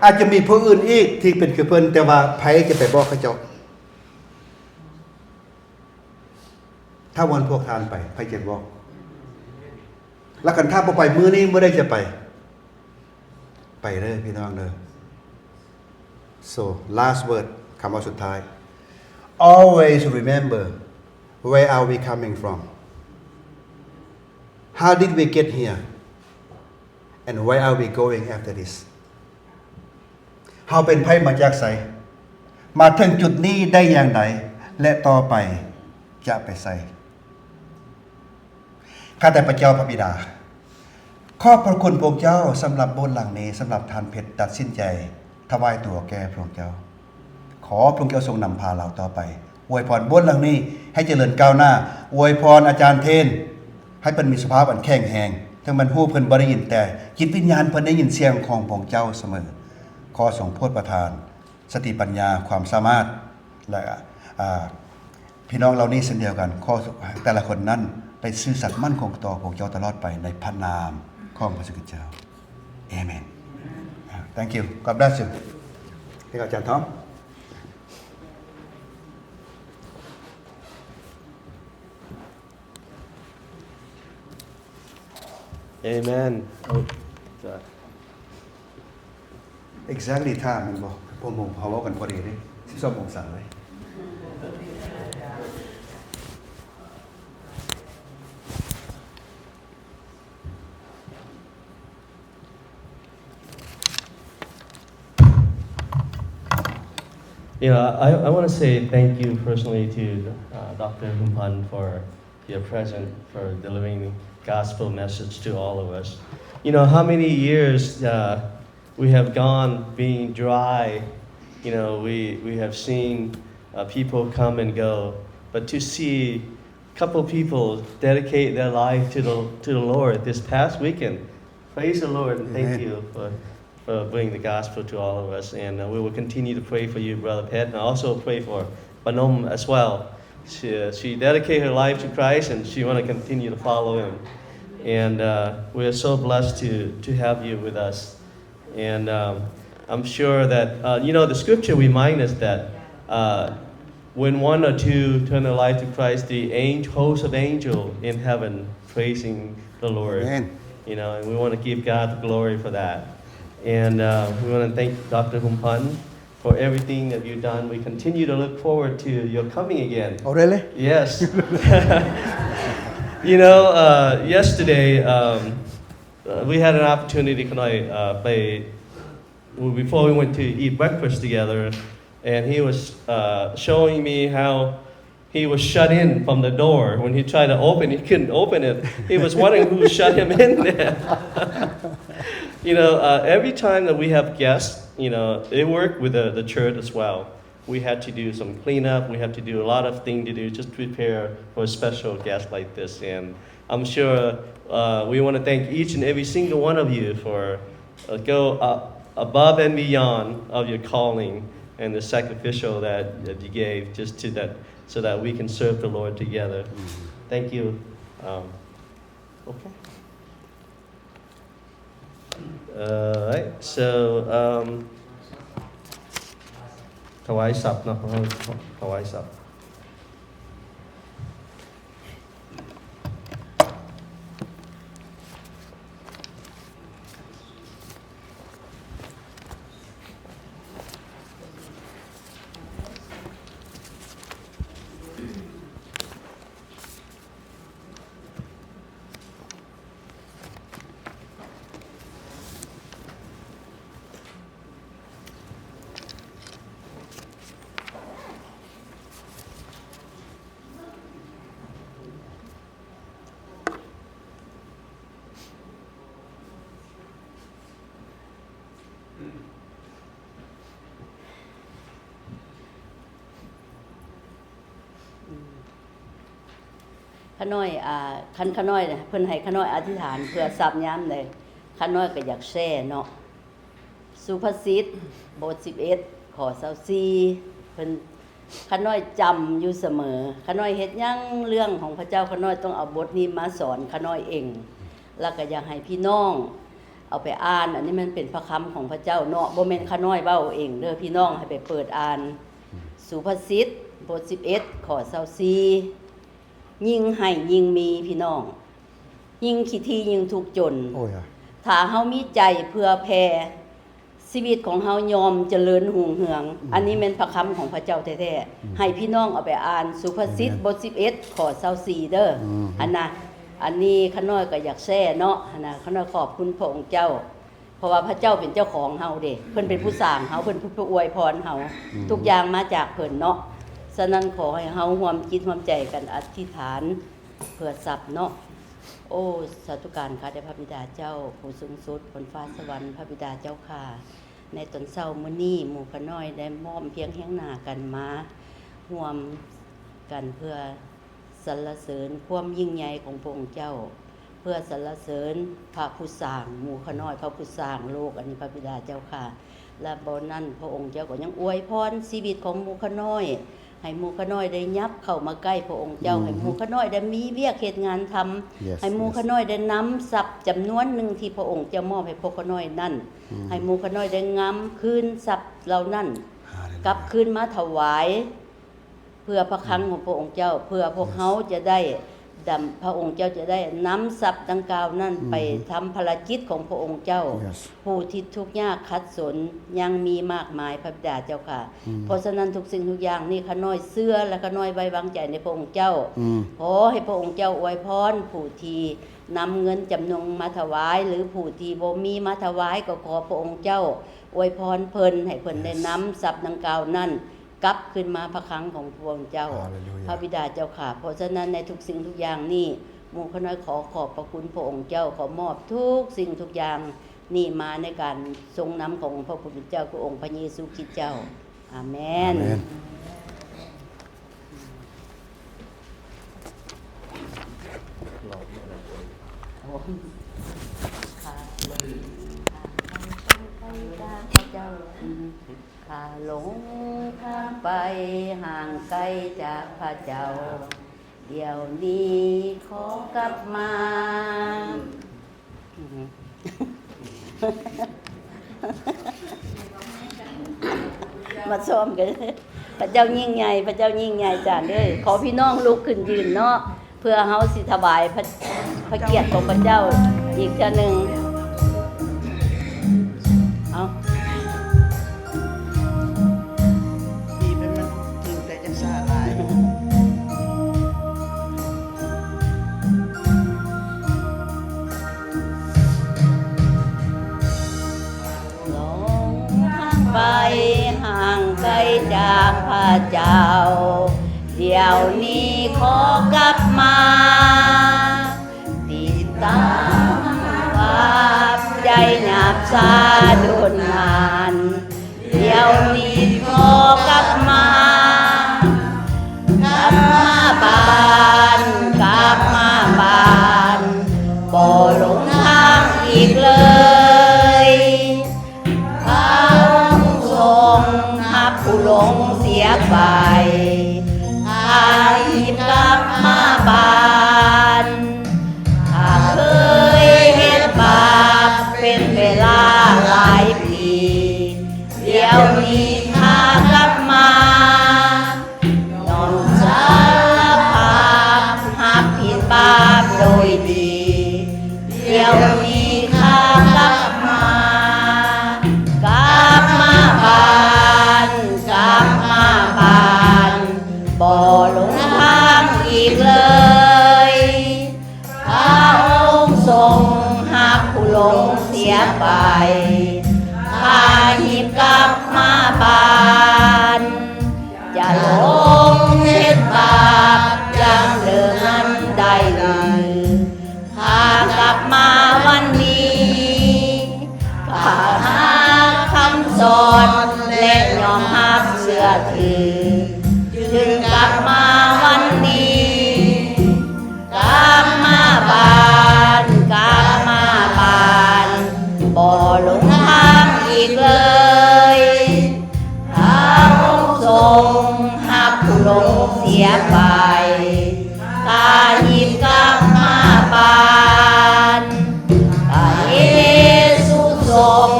อาจจะมีผู้อื่นอีกที่เป็นคือเพิ่นแต่ว่าไผจะไปบอกเขาเจ้าถ้าวันพวกทานไปไผจะบอกแล้วกันถ้าบ่ไปมื้อนี้มื้อใดจะไปเด้อพี่น้องเด้อ so last word คำว่าสุดท้าย always remember where are we coming from how did we get here and where are we going after this เฮาเป็นไผมาจากไสมาถึงจุดนี้ได้อย่างไรและต่อไปจะไปไสข้าแต่พระเจ้าพระบิดาขอบพระคุณพระองค์เจ้าสำหรับโบสถ์หลังนี้สำหรับทานเพชรตัดสินใจถวายตัวแก่พระองค์เจ้าขอพระองค์เจ้าทรงนำพาเราต่อไปอวยพรโบสถ์หลังนี้ให้เจริญก้าวหน้าอวยพรอาจารย์เทนให้เพิ่นมีสุขภาพอันแข็งแรงถึงมันฮู้เพิ่นบ่ได้ยินแต่จิตวิญญาณเพิ่นได้ยินเสียงของพระองค์เจ้าเสมอขอทรงโปรดประทานสติปัญญาความสามารถและพี่น้องเรานี้เช่นเดียวกันขอแต่ละคนนั้นได้ซื่อสัตย์มั่นคงต่อพระองค์เจ้าตลอดไปในพระนามของพระสุคริตเจ้าเอเมน thank you God bless you ที่อาจารย์ทอม Amen. Oh, sorry. exactly time แม่นบ่ผมเฮาเว้ากันพอดีเด้12องศาเลย You know, I want to say thank you personally to Dr. Humpan for your presence, for delivering the gospel message to all of us. You know, how many years we have gone being dry. You know, we have seen people come and go. But to see a couple people dedicate their life to the Lord this past weekend, praise the Lord and thank you for bringing the gospel to all of us. And we will continue to pray for you, Brother Pet, and also pray for Banom as well. She dedicated her life to Christ, and she want to continue to follow Him. And we are so blessed to have you with us. And I'm sure that, you know, the scripture reminds us that when one or two turn their life to Christ, the host of angels in heaven praising the Lord. Amen. You know, and we want to give God the glory for that. And we want to thank Dr. Humpan for everything that you've done. We continue to look forward to your coming again. Oh, really? Yes. You know, yesterday we had an opportunity before we went to eat breakfast together, and he was showing me how he was shut in from the door. When he tried to open, he couldn't open it. He was wondering who shut him in there. You know, every time that we have guests, you know, they work with the church as well. We had to do some cleanup. We have to do a lot of things to do just to prepare for a special guest like this. And I'm sure we want to thank each and every single one of you for go above and beyond of your calling and the sacrificial that you gave just to that, so that we can serve the Lord together. Thank you. Okay. Right. So ถวายศัพท์เนาะถวายศัพท์ ขน้อยคันขน้อยเพิ่นให้ขน้อยอธิษฐานเพื่อทรัพย์ยามใดขน้อยก็อยากแช่เนาะสุภาษิตบท11ข้อ24เพิ่นขน้อยจำอยู่เสมอขน้อยเฮ็ดหยังเรื่องของพระเจ้าขน้อยต้องเอาบทนี้มาสอนขน้อยเองแล้วก็อยากให้พี่น้องเอาไปอ่านอันนี้มันเป็นพระคำของพระเจ้าเนาะบ่แม่นขน้อยเว้าเองเด้อพี่น้องให้ไปเปิดอ่านสุภาษิตบท11ข้อ24ยิ่งให้ยิ่งมีพี่น้องยิ่งขี้ที่ยิ่งทุกข์จน โอ้ย ถ้าเฮามีใจเพื่อแผ่ชีวิตของเฮายอมเจริญรุ่งเรืองอันนี้แม่นพระคำของพระเจ้าแท้ๆให้พี่น้องเอาไปอ่านสุภาษิตบท11ข้อ24เด้ออันน่ะอันนี้ขน้อยก็อยากแซ่เนาะอันน่ะขน้อยขอบคุณพระองค์เจ้าเพราะว่าพระเจ้าเป็นเจ้าของเฮาเด้เพิ่นเป็นผู้สร้างเฮาเพิ่นผู้อวยพรเฮาทุกอย่างมาจากเพิ่นเนาะฉะนั้นขอให้เฮาร่วมจิตร่วมใจกันอธิษฐานเพื่อทรัพย์เนาะโอ้สาธุการค่ะแด่พระบิดาเจ้าผู้สูงสุดบนฟ้าสวรรค์พระบิดาเจ้าค่ะในตอนเช้ามื้อนี้หมู่ขน้อยได้มอบเพียงแห่งหน้ากันมาร่วมกันเพื่อสรรเสริญความยิ่งใหญ่ของพระองค์เจ้าเพื่อสรรเสริญพระผู้สร้างหมู่ขน้อยพระผู้สร้างโลกอันนี้พระบิดาเจ้าค่ะและบ่นั้นพระองค์เจ้าก็ยังอวยพรชีวิตของหมู่ขน้อยให้หมู่ขน้อยได้ยับเข้ามาใกล้พระองค์เจ้าให้หมู่ขน้อยได้มีเวียกเฮ็ดงานทำให้หมู่ขน้อยได้นำทรัพย์จำนวนหนึ่งที่พระองค์จะมอบให้พวกขน้อยนั้นให้หมู่ขน้อยได้งำคืนทรัพย์เหล่านั้นกลับคืนมาถวายเพื่อพระคลังของพระองค์เจ้าเพื่อพวกเฮาจะได้ พระองค์เจ้าจะได้นำทรัพย์ดังกล่าวนั้นไปทำภารกิจของพระองค์เจ้า Yes ผู้ที่ทุกข์ยากขัดสนยังมีมากมายพระบิดาเจ้าค่ะ เพราะฉะนั้นทุกสิ่งทุกอย่างนี่ข้าน้อยเชื่อและข้าน้อยไว้วางใจในพระองค์เจ้า ขอให้พระองค์เจ้าอวยพรผู้ที่นำเงินจำนงมาถวาย หรือผู้ที่บ่มีมาถวายก็ขอพระองค์เจ้าอวยพรเพิ่นให้เพิ่นได้นำทรัพย์ดังกล่าวนั้นกลับขึ้นมาพระคลังของพระองค์เจ้า Hallelujah พระบิดาเจ้าค่ะ เพราะฉะนั้นในทุกสิ่งทุกอย่างนี่หมู่ข้าน้อยขอขอบพระคุณพระองค์เจ้าขอมอบทุกสิ่งทุกอย่างนี่มาในการทรงนำของพระผู้เป็นเจ้าคือองค์พระเยซูคริสต์เจ้าอาเมน Amen ข้าหลงทางไปห่างไกลจากพระเจ้า เดี๋ยวนี้ขอกลับมา มาซ้อมกันพระเจ้ายิ่งใหญ่พระเจ้ายิ่งใหญ่จานเด้อขอพี่น้องลุกขึ้นยืนเนาะเพื่อเฮาสิถวายพระเกียรติของพระเจ้าอีกเทื่อหนึงเอา ดีเป็นมันถึงแต่จังซ่าหลาย หลงทางไปห่างไกลจากพระเจ้า เดี๋ยวนี้ขอกลับมาติดตามความใจหยาบซาโดนนานเดี๋ยวนี้ขอกลับมากลับมาบ้านกลับมาบ้านบ่หลงทางอีกเลยเขาทรงหับผู้หลงเสียไปอาอีกกลับมาบ้านถ้าเคยเฮ็ดบาปเป็นเวลาหลายปีเดี๋ยวนี้ถ้ากลับมายอมสารภาพหับผิดบาปโดยดีเดี๋ยวนี้ถ้ากลับมากลับมาบ้านกลับมาบ้านบ่หลงทางอีกเลยพระองค์ทรงหักผู้หลงเสียไปข้าหิบกลับมาบ้านจะหลงเฮ็ดบาปอย่างเดิมนั้นได้เลยข้ากลับมาวันนี้ข้าหาคำสอนและยอมรับเชื่อถือจึงกลับมาวันนี้กลับมาบ้านกลับมาบ้านบ่หลงทางอีกเลยพระองค์ทรงหับผู้หลงเสียไปข้าหยิบกลับมาบ้านพระเยซูทรง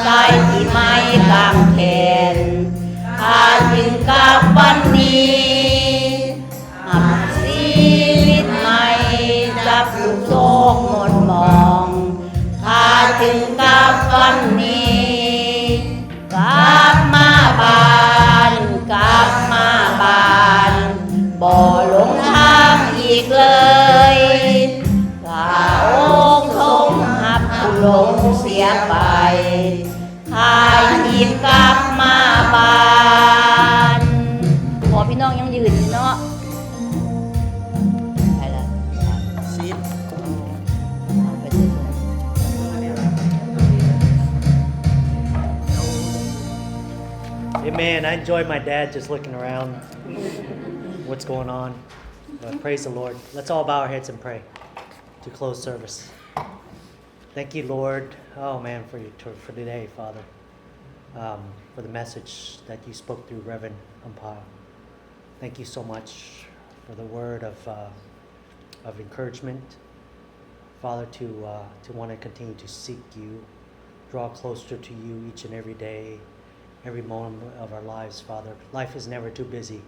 ตายที่ไม้กางแขนข้าจึงกลับวันนี้หับชีวิตใหม่จับลูกโลกหมดมองข้าจึงกลับวันนี้กลับมาบ้านกลับมาบ้านบ่หลงทางอีกเลยพระองค์ทรงหับผู้หลงเสียไปข้าหยิบกลับมาบ้านขอพี่น้องยังยืนอยู่เนาะไปละ ซีด ไปเถอะ Amen. I enjoy my dad just looking around what's going on. Praise the Lord. Let's all bow our heads and pray to close service. Thank you, Lord. Oh man, for today, Father, for the message that you spoke through Reverend Umpire. Thank you so much for the word of encouragement, Father, to want to continue to seek you, draw closer to you each and every day, every moment of our lives, Father. Life is never too busy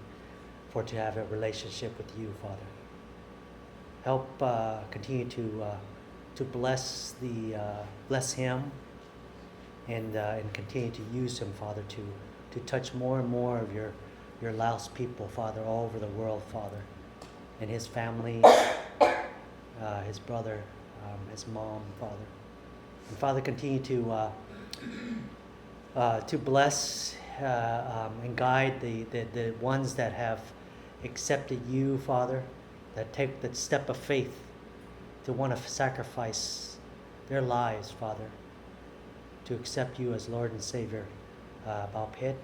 for to have a relationship with you, Father. help continue to bless him and continue to use him, Father, to touch more and more of your lost people, Father, all over the world, Father, and his family, his brother, his mom, Father. And Father, continue to bless and guide the ones that have accepted you, Father, that take the step of faith to want to sacrifice their lives, Father, to accept you as Lord and Savior. Bao Phet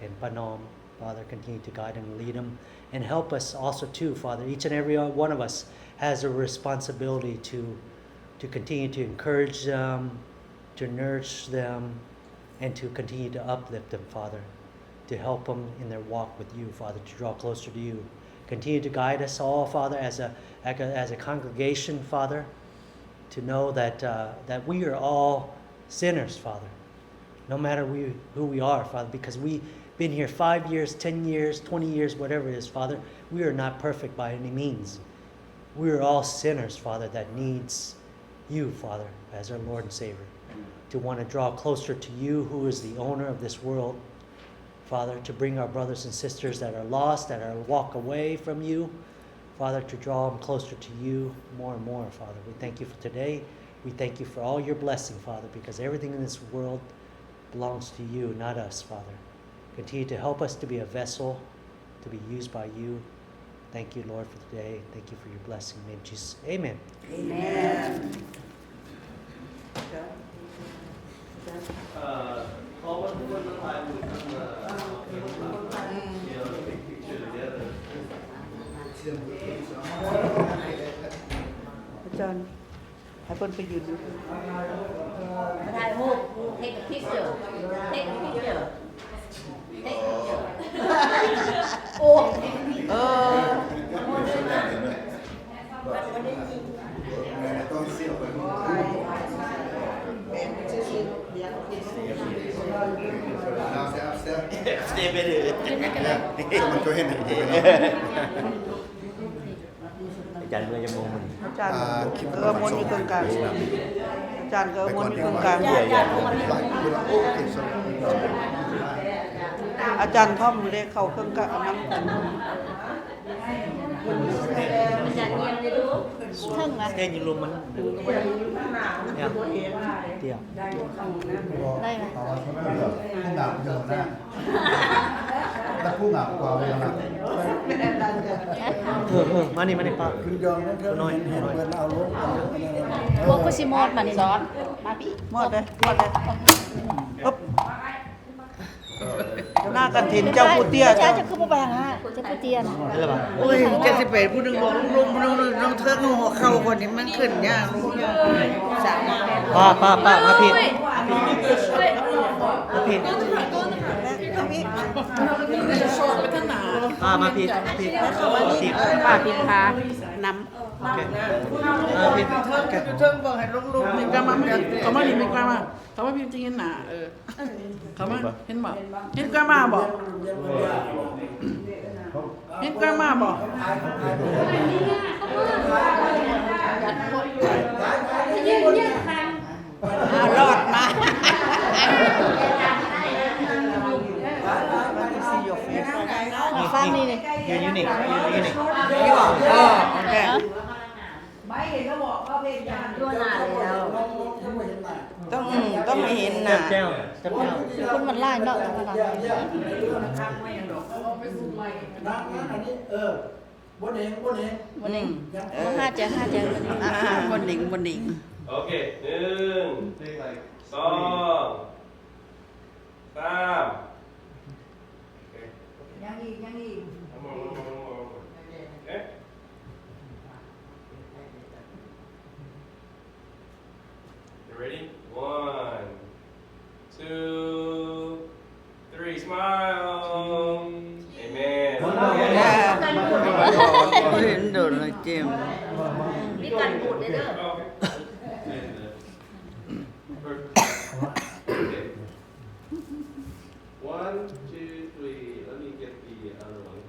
and Panom, Father, continue to guide and lead them and help us also too, Father. Each and every one of us has a responsibility to continue to encourage them, to nourish them, and to continue to uplift them, Father, to help them in their walk with you, Father, to draw closer to you. Continue to guide us all, Father, as a congregation, Father, to know that we are all sinners, Father, no matter who we are, Father, because we've been here 5 years, 10 years, 20 years, whatever it is, Father. We are not perfect by any means. We are all sinners, Father, that needs you, Father, as our Lord and Savior, to want to draw closer to you, who is the owner of this world, Father, to bring our brothers and sisters that are lost, that are walk away from you, Father, to draw them closer to you more and more, Father. We thank you for today. We thank you for all your blessing, Father, because everything in this world belongs to you, not us, Father. Continue to help us to be a vessel, to be used by you. Thank you, Lord, for today. Thank you for your blessing. In Jesus' Amen. Amen. ขอวันทุกคนมาถ่ายรูปกันbig picture together อาจารย์ให้เพิ่นไปยืนอยู่ ถ่ายรูป take a picture take a picture take a picture โอ้ต้องเสียไปStay better. Someone go ahead. อาจารย์เมื่อจะมองมัน อาจารย์มนอยู่ตรงกลางอาจารย์ก็มนอยู่ตรงกลางอาจารย์ท่อมเลขเข้าเครื่องกลางน้ำ อาจารย์เงียบเลยดูเทิงนะ เต้นอยู่รวมมันเนี่ยเตี้ย ได้ไหม ผู้งามเยอะนะแล้วผู้งามกว่าเวลา มานี่ป้า คุณยองนั่นเธอเห็นเพิ่นเอาลง พวกก็สิมอดมานี่สอนมาพี่ หมดเลยปึ๊บหน้ากันถินเจ้าผู้เตี้ย เจ้าจะคือบ่ไปหาเจ้าผู้เตี้ยนะ ได้แล้วป่ะ โอ้ย78ผู้นึงบอกลุงน้องเทิงหัวเข่าคนนี้มันขึ้นยากลุงยากสามารถ ป้ามาผิดป้ามาผิดป้าพิมพานำ โอเคผิด เทิงบอกให้ลุงนี่ก็มาเขามานี่มีกล้ามาเขามาพิมพ์จริงน่ะเขามาเห็นบ่เห็นกล้ามาบ่เห็นกล้ามาบ่ รอดมา ฟังนี่นี่ ยืนยูนิค นี่บอกโอเค ตัวหน้าแล้ว ต้องเห็นน่ะ แจ้ว คุณมันล่างเนาะ บ่เอง วันนี้ห้าเจ้าบนดิ่ง Okay 1 2 3 ยังอีก Okay You ready? 1 2 3 smile Amen เห็นโดนเลยเจม มีการพูดเด้อ Okay. 1, 2, 3. Let me get the other one.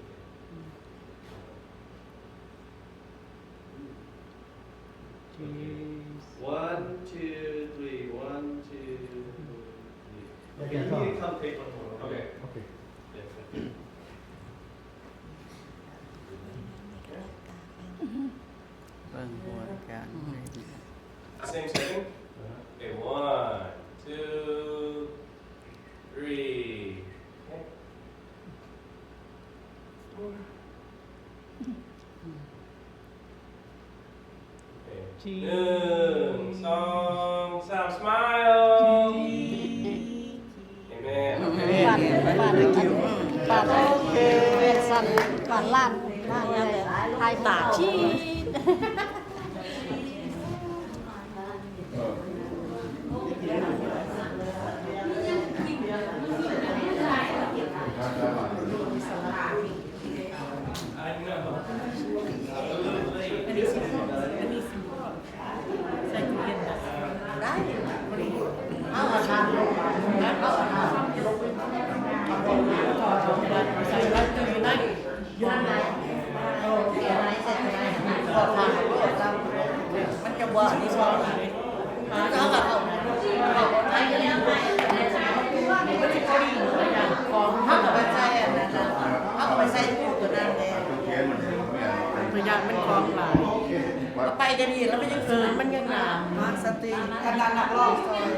take one more. Okay. Okay. เบิ่งหัวกัน Same second? Okay, 1, 2, 3. Okay. 1, 2, 3, smile. Amen. Okay. ปาดโอเคสั่นปาดล้านล้านเลยทายปาดชีมันจะบ่นี่บ่ก็กับเขาไม่แล้วไม่มันจะพอดีของเฮาก็ไปใส่อันนั้นน่ะเฮาก็ไปใส่ตู้ตัวนั้นแหละตัวอย่างมันของหลายไปจะดีแล้วมันยังมันยังหนามมาสติขนาดนักร้องซอย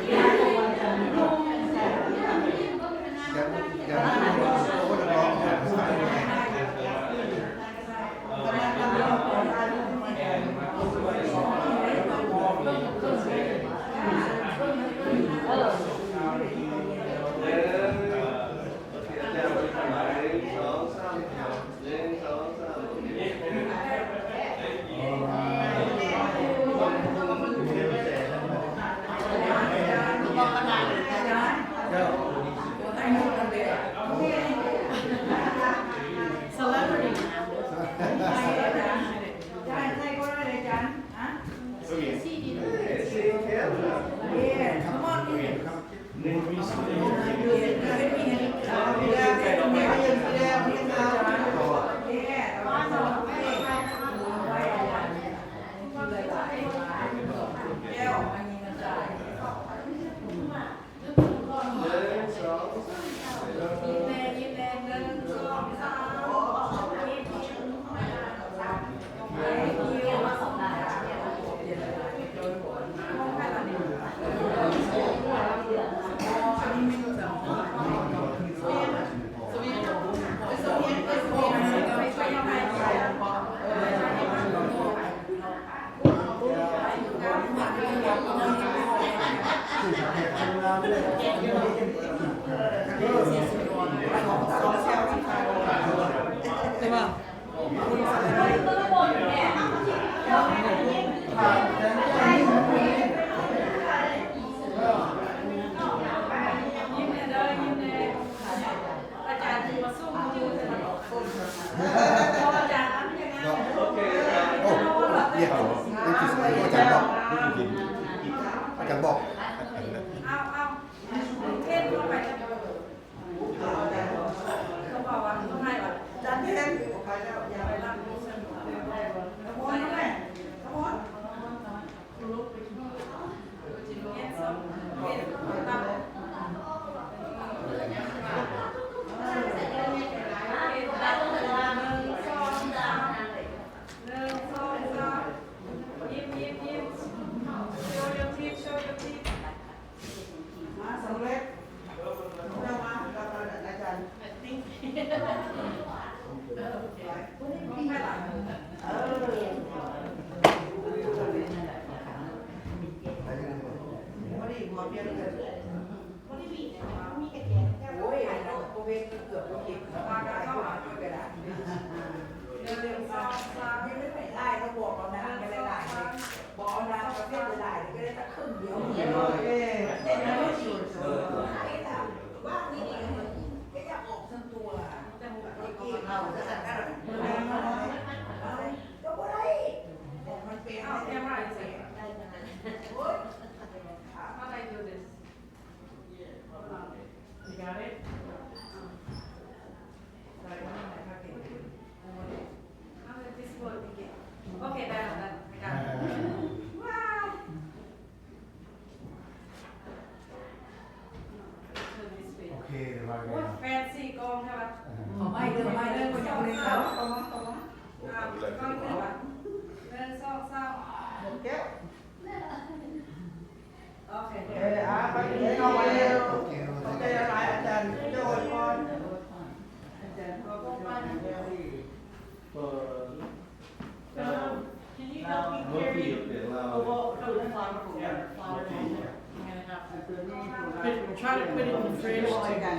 try to put it in French to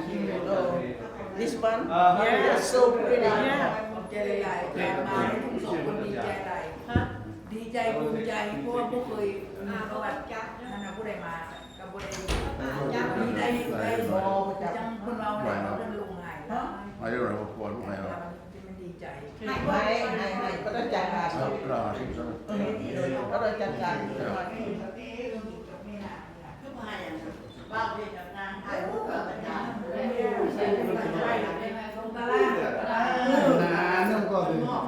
hear it. This one Yeah. so pretty Yeah. ใจหลายๆการมาให้ทุกสองคนดีใจหลาย Huh? ดีใจภูมิใจเพราะว่าพวกเคยประวัติจักนั่นน่ะผู้ใดมากับผู้ใดจักมีได้บ่จังเพิ่นเอาได้เอาเพิ่นลงให้เนาะ มาเรื่องอะไรพอรู้ไหมว่า มันดีใจ ให้ก็ต้องจัดการ เรา ก็ต้องจัดการ คือพาอย่างว่าเรียนงานถ่ายรูปกับอาจารย์ลงตาราง นั่นก็ดีเนาะ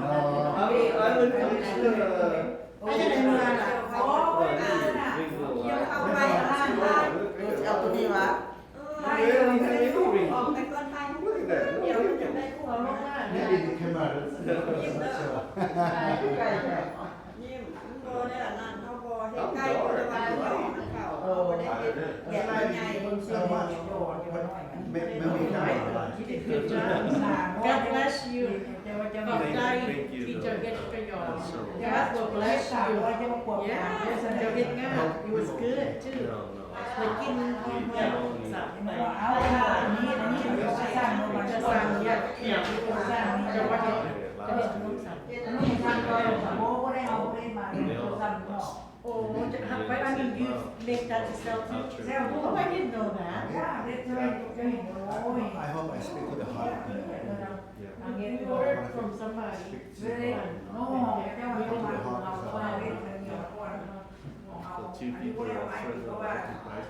ไม่ใช่ในเมืองอ่ะเขายังเข้าไปร้าน เอาตัวนี้วะ ไทยเลยออกไปก่อนไทยเดี๋ยวจะได้คู่เราลงมา นี่ดีขึ้นมาแล้ว ยิ้มเด้อยิ้มโบเนี่ยงานเขาโบเฮ็ดใกล้โบได้วันเดียวเก่าโบได้เฮ็ดใหญ่ใหญ่บนเสื้อโยนโยนหน่อย ไม่มีใคร Good job. God bless you. ขอบใจ teacher get ประโยชน์ God will bless you. Yeah, เดี๋ยวเฮ็ดงาน It was good too. ไปกินสับเอานี่จะสั่งเนี่ยจะว่าจะเฮ็ดขนมสับโอ้จะหักไปอันนี้ you make that yourself too? Oh, I didn't know that. I hope I speak to the heart You heard from somebody. Really? No, The two people that are further back in Christ,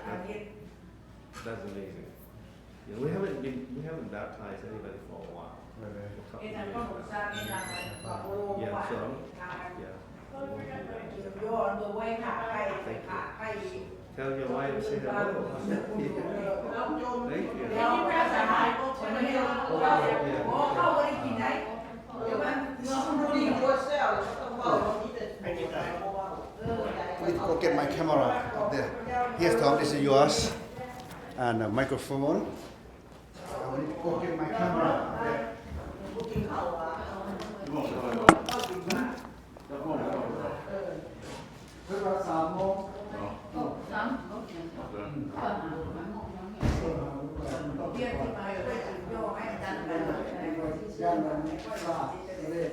that's amazing. You know, we haven't baptized anybody for a while. A couple of years now. Yeah, so yeah. Tell your wife to say hello. Thank you. Can you grab that Bible to me? Please go get my camera up there. Here's Tom, this is yours. And a microphone. I will go get my camera up there. เพื่อว่า3 โมง Dia ti mai ora ci io ai dan dan. ย่านนั้นทราบเลย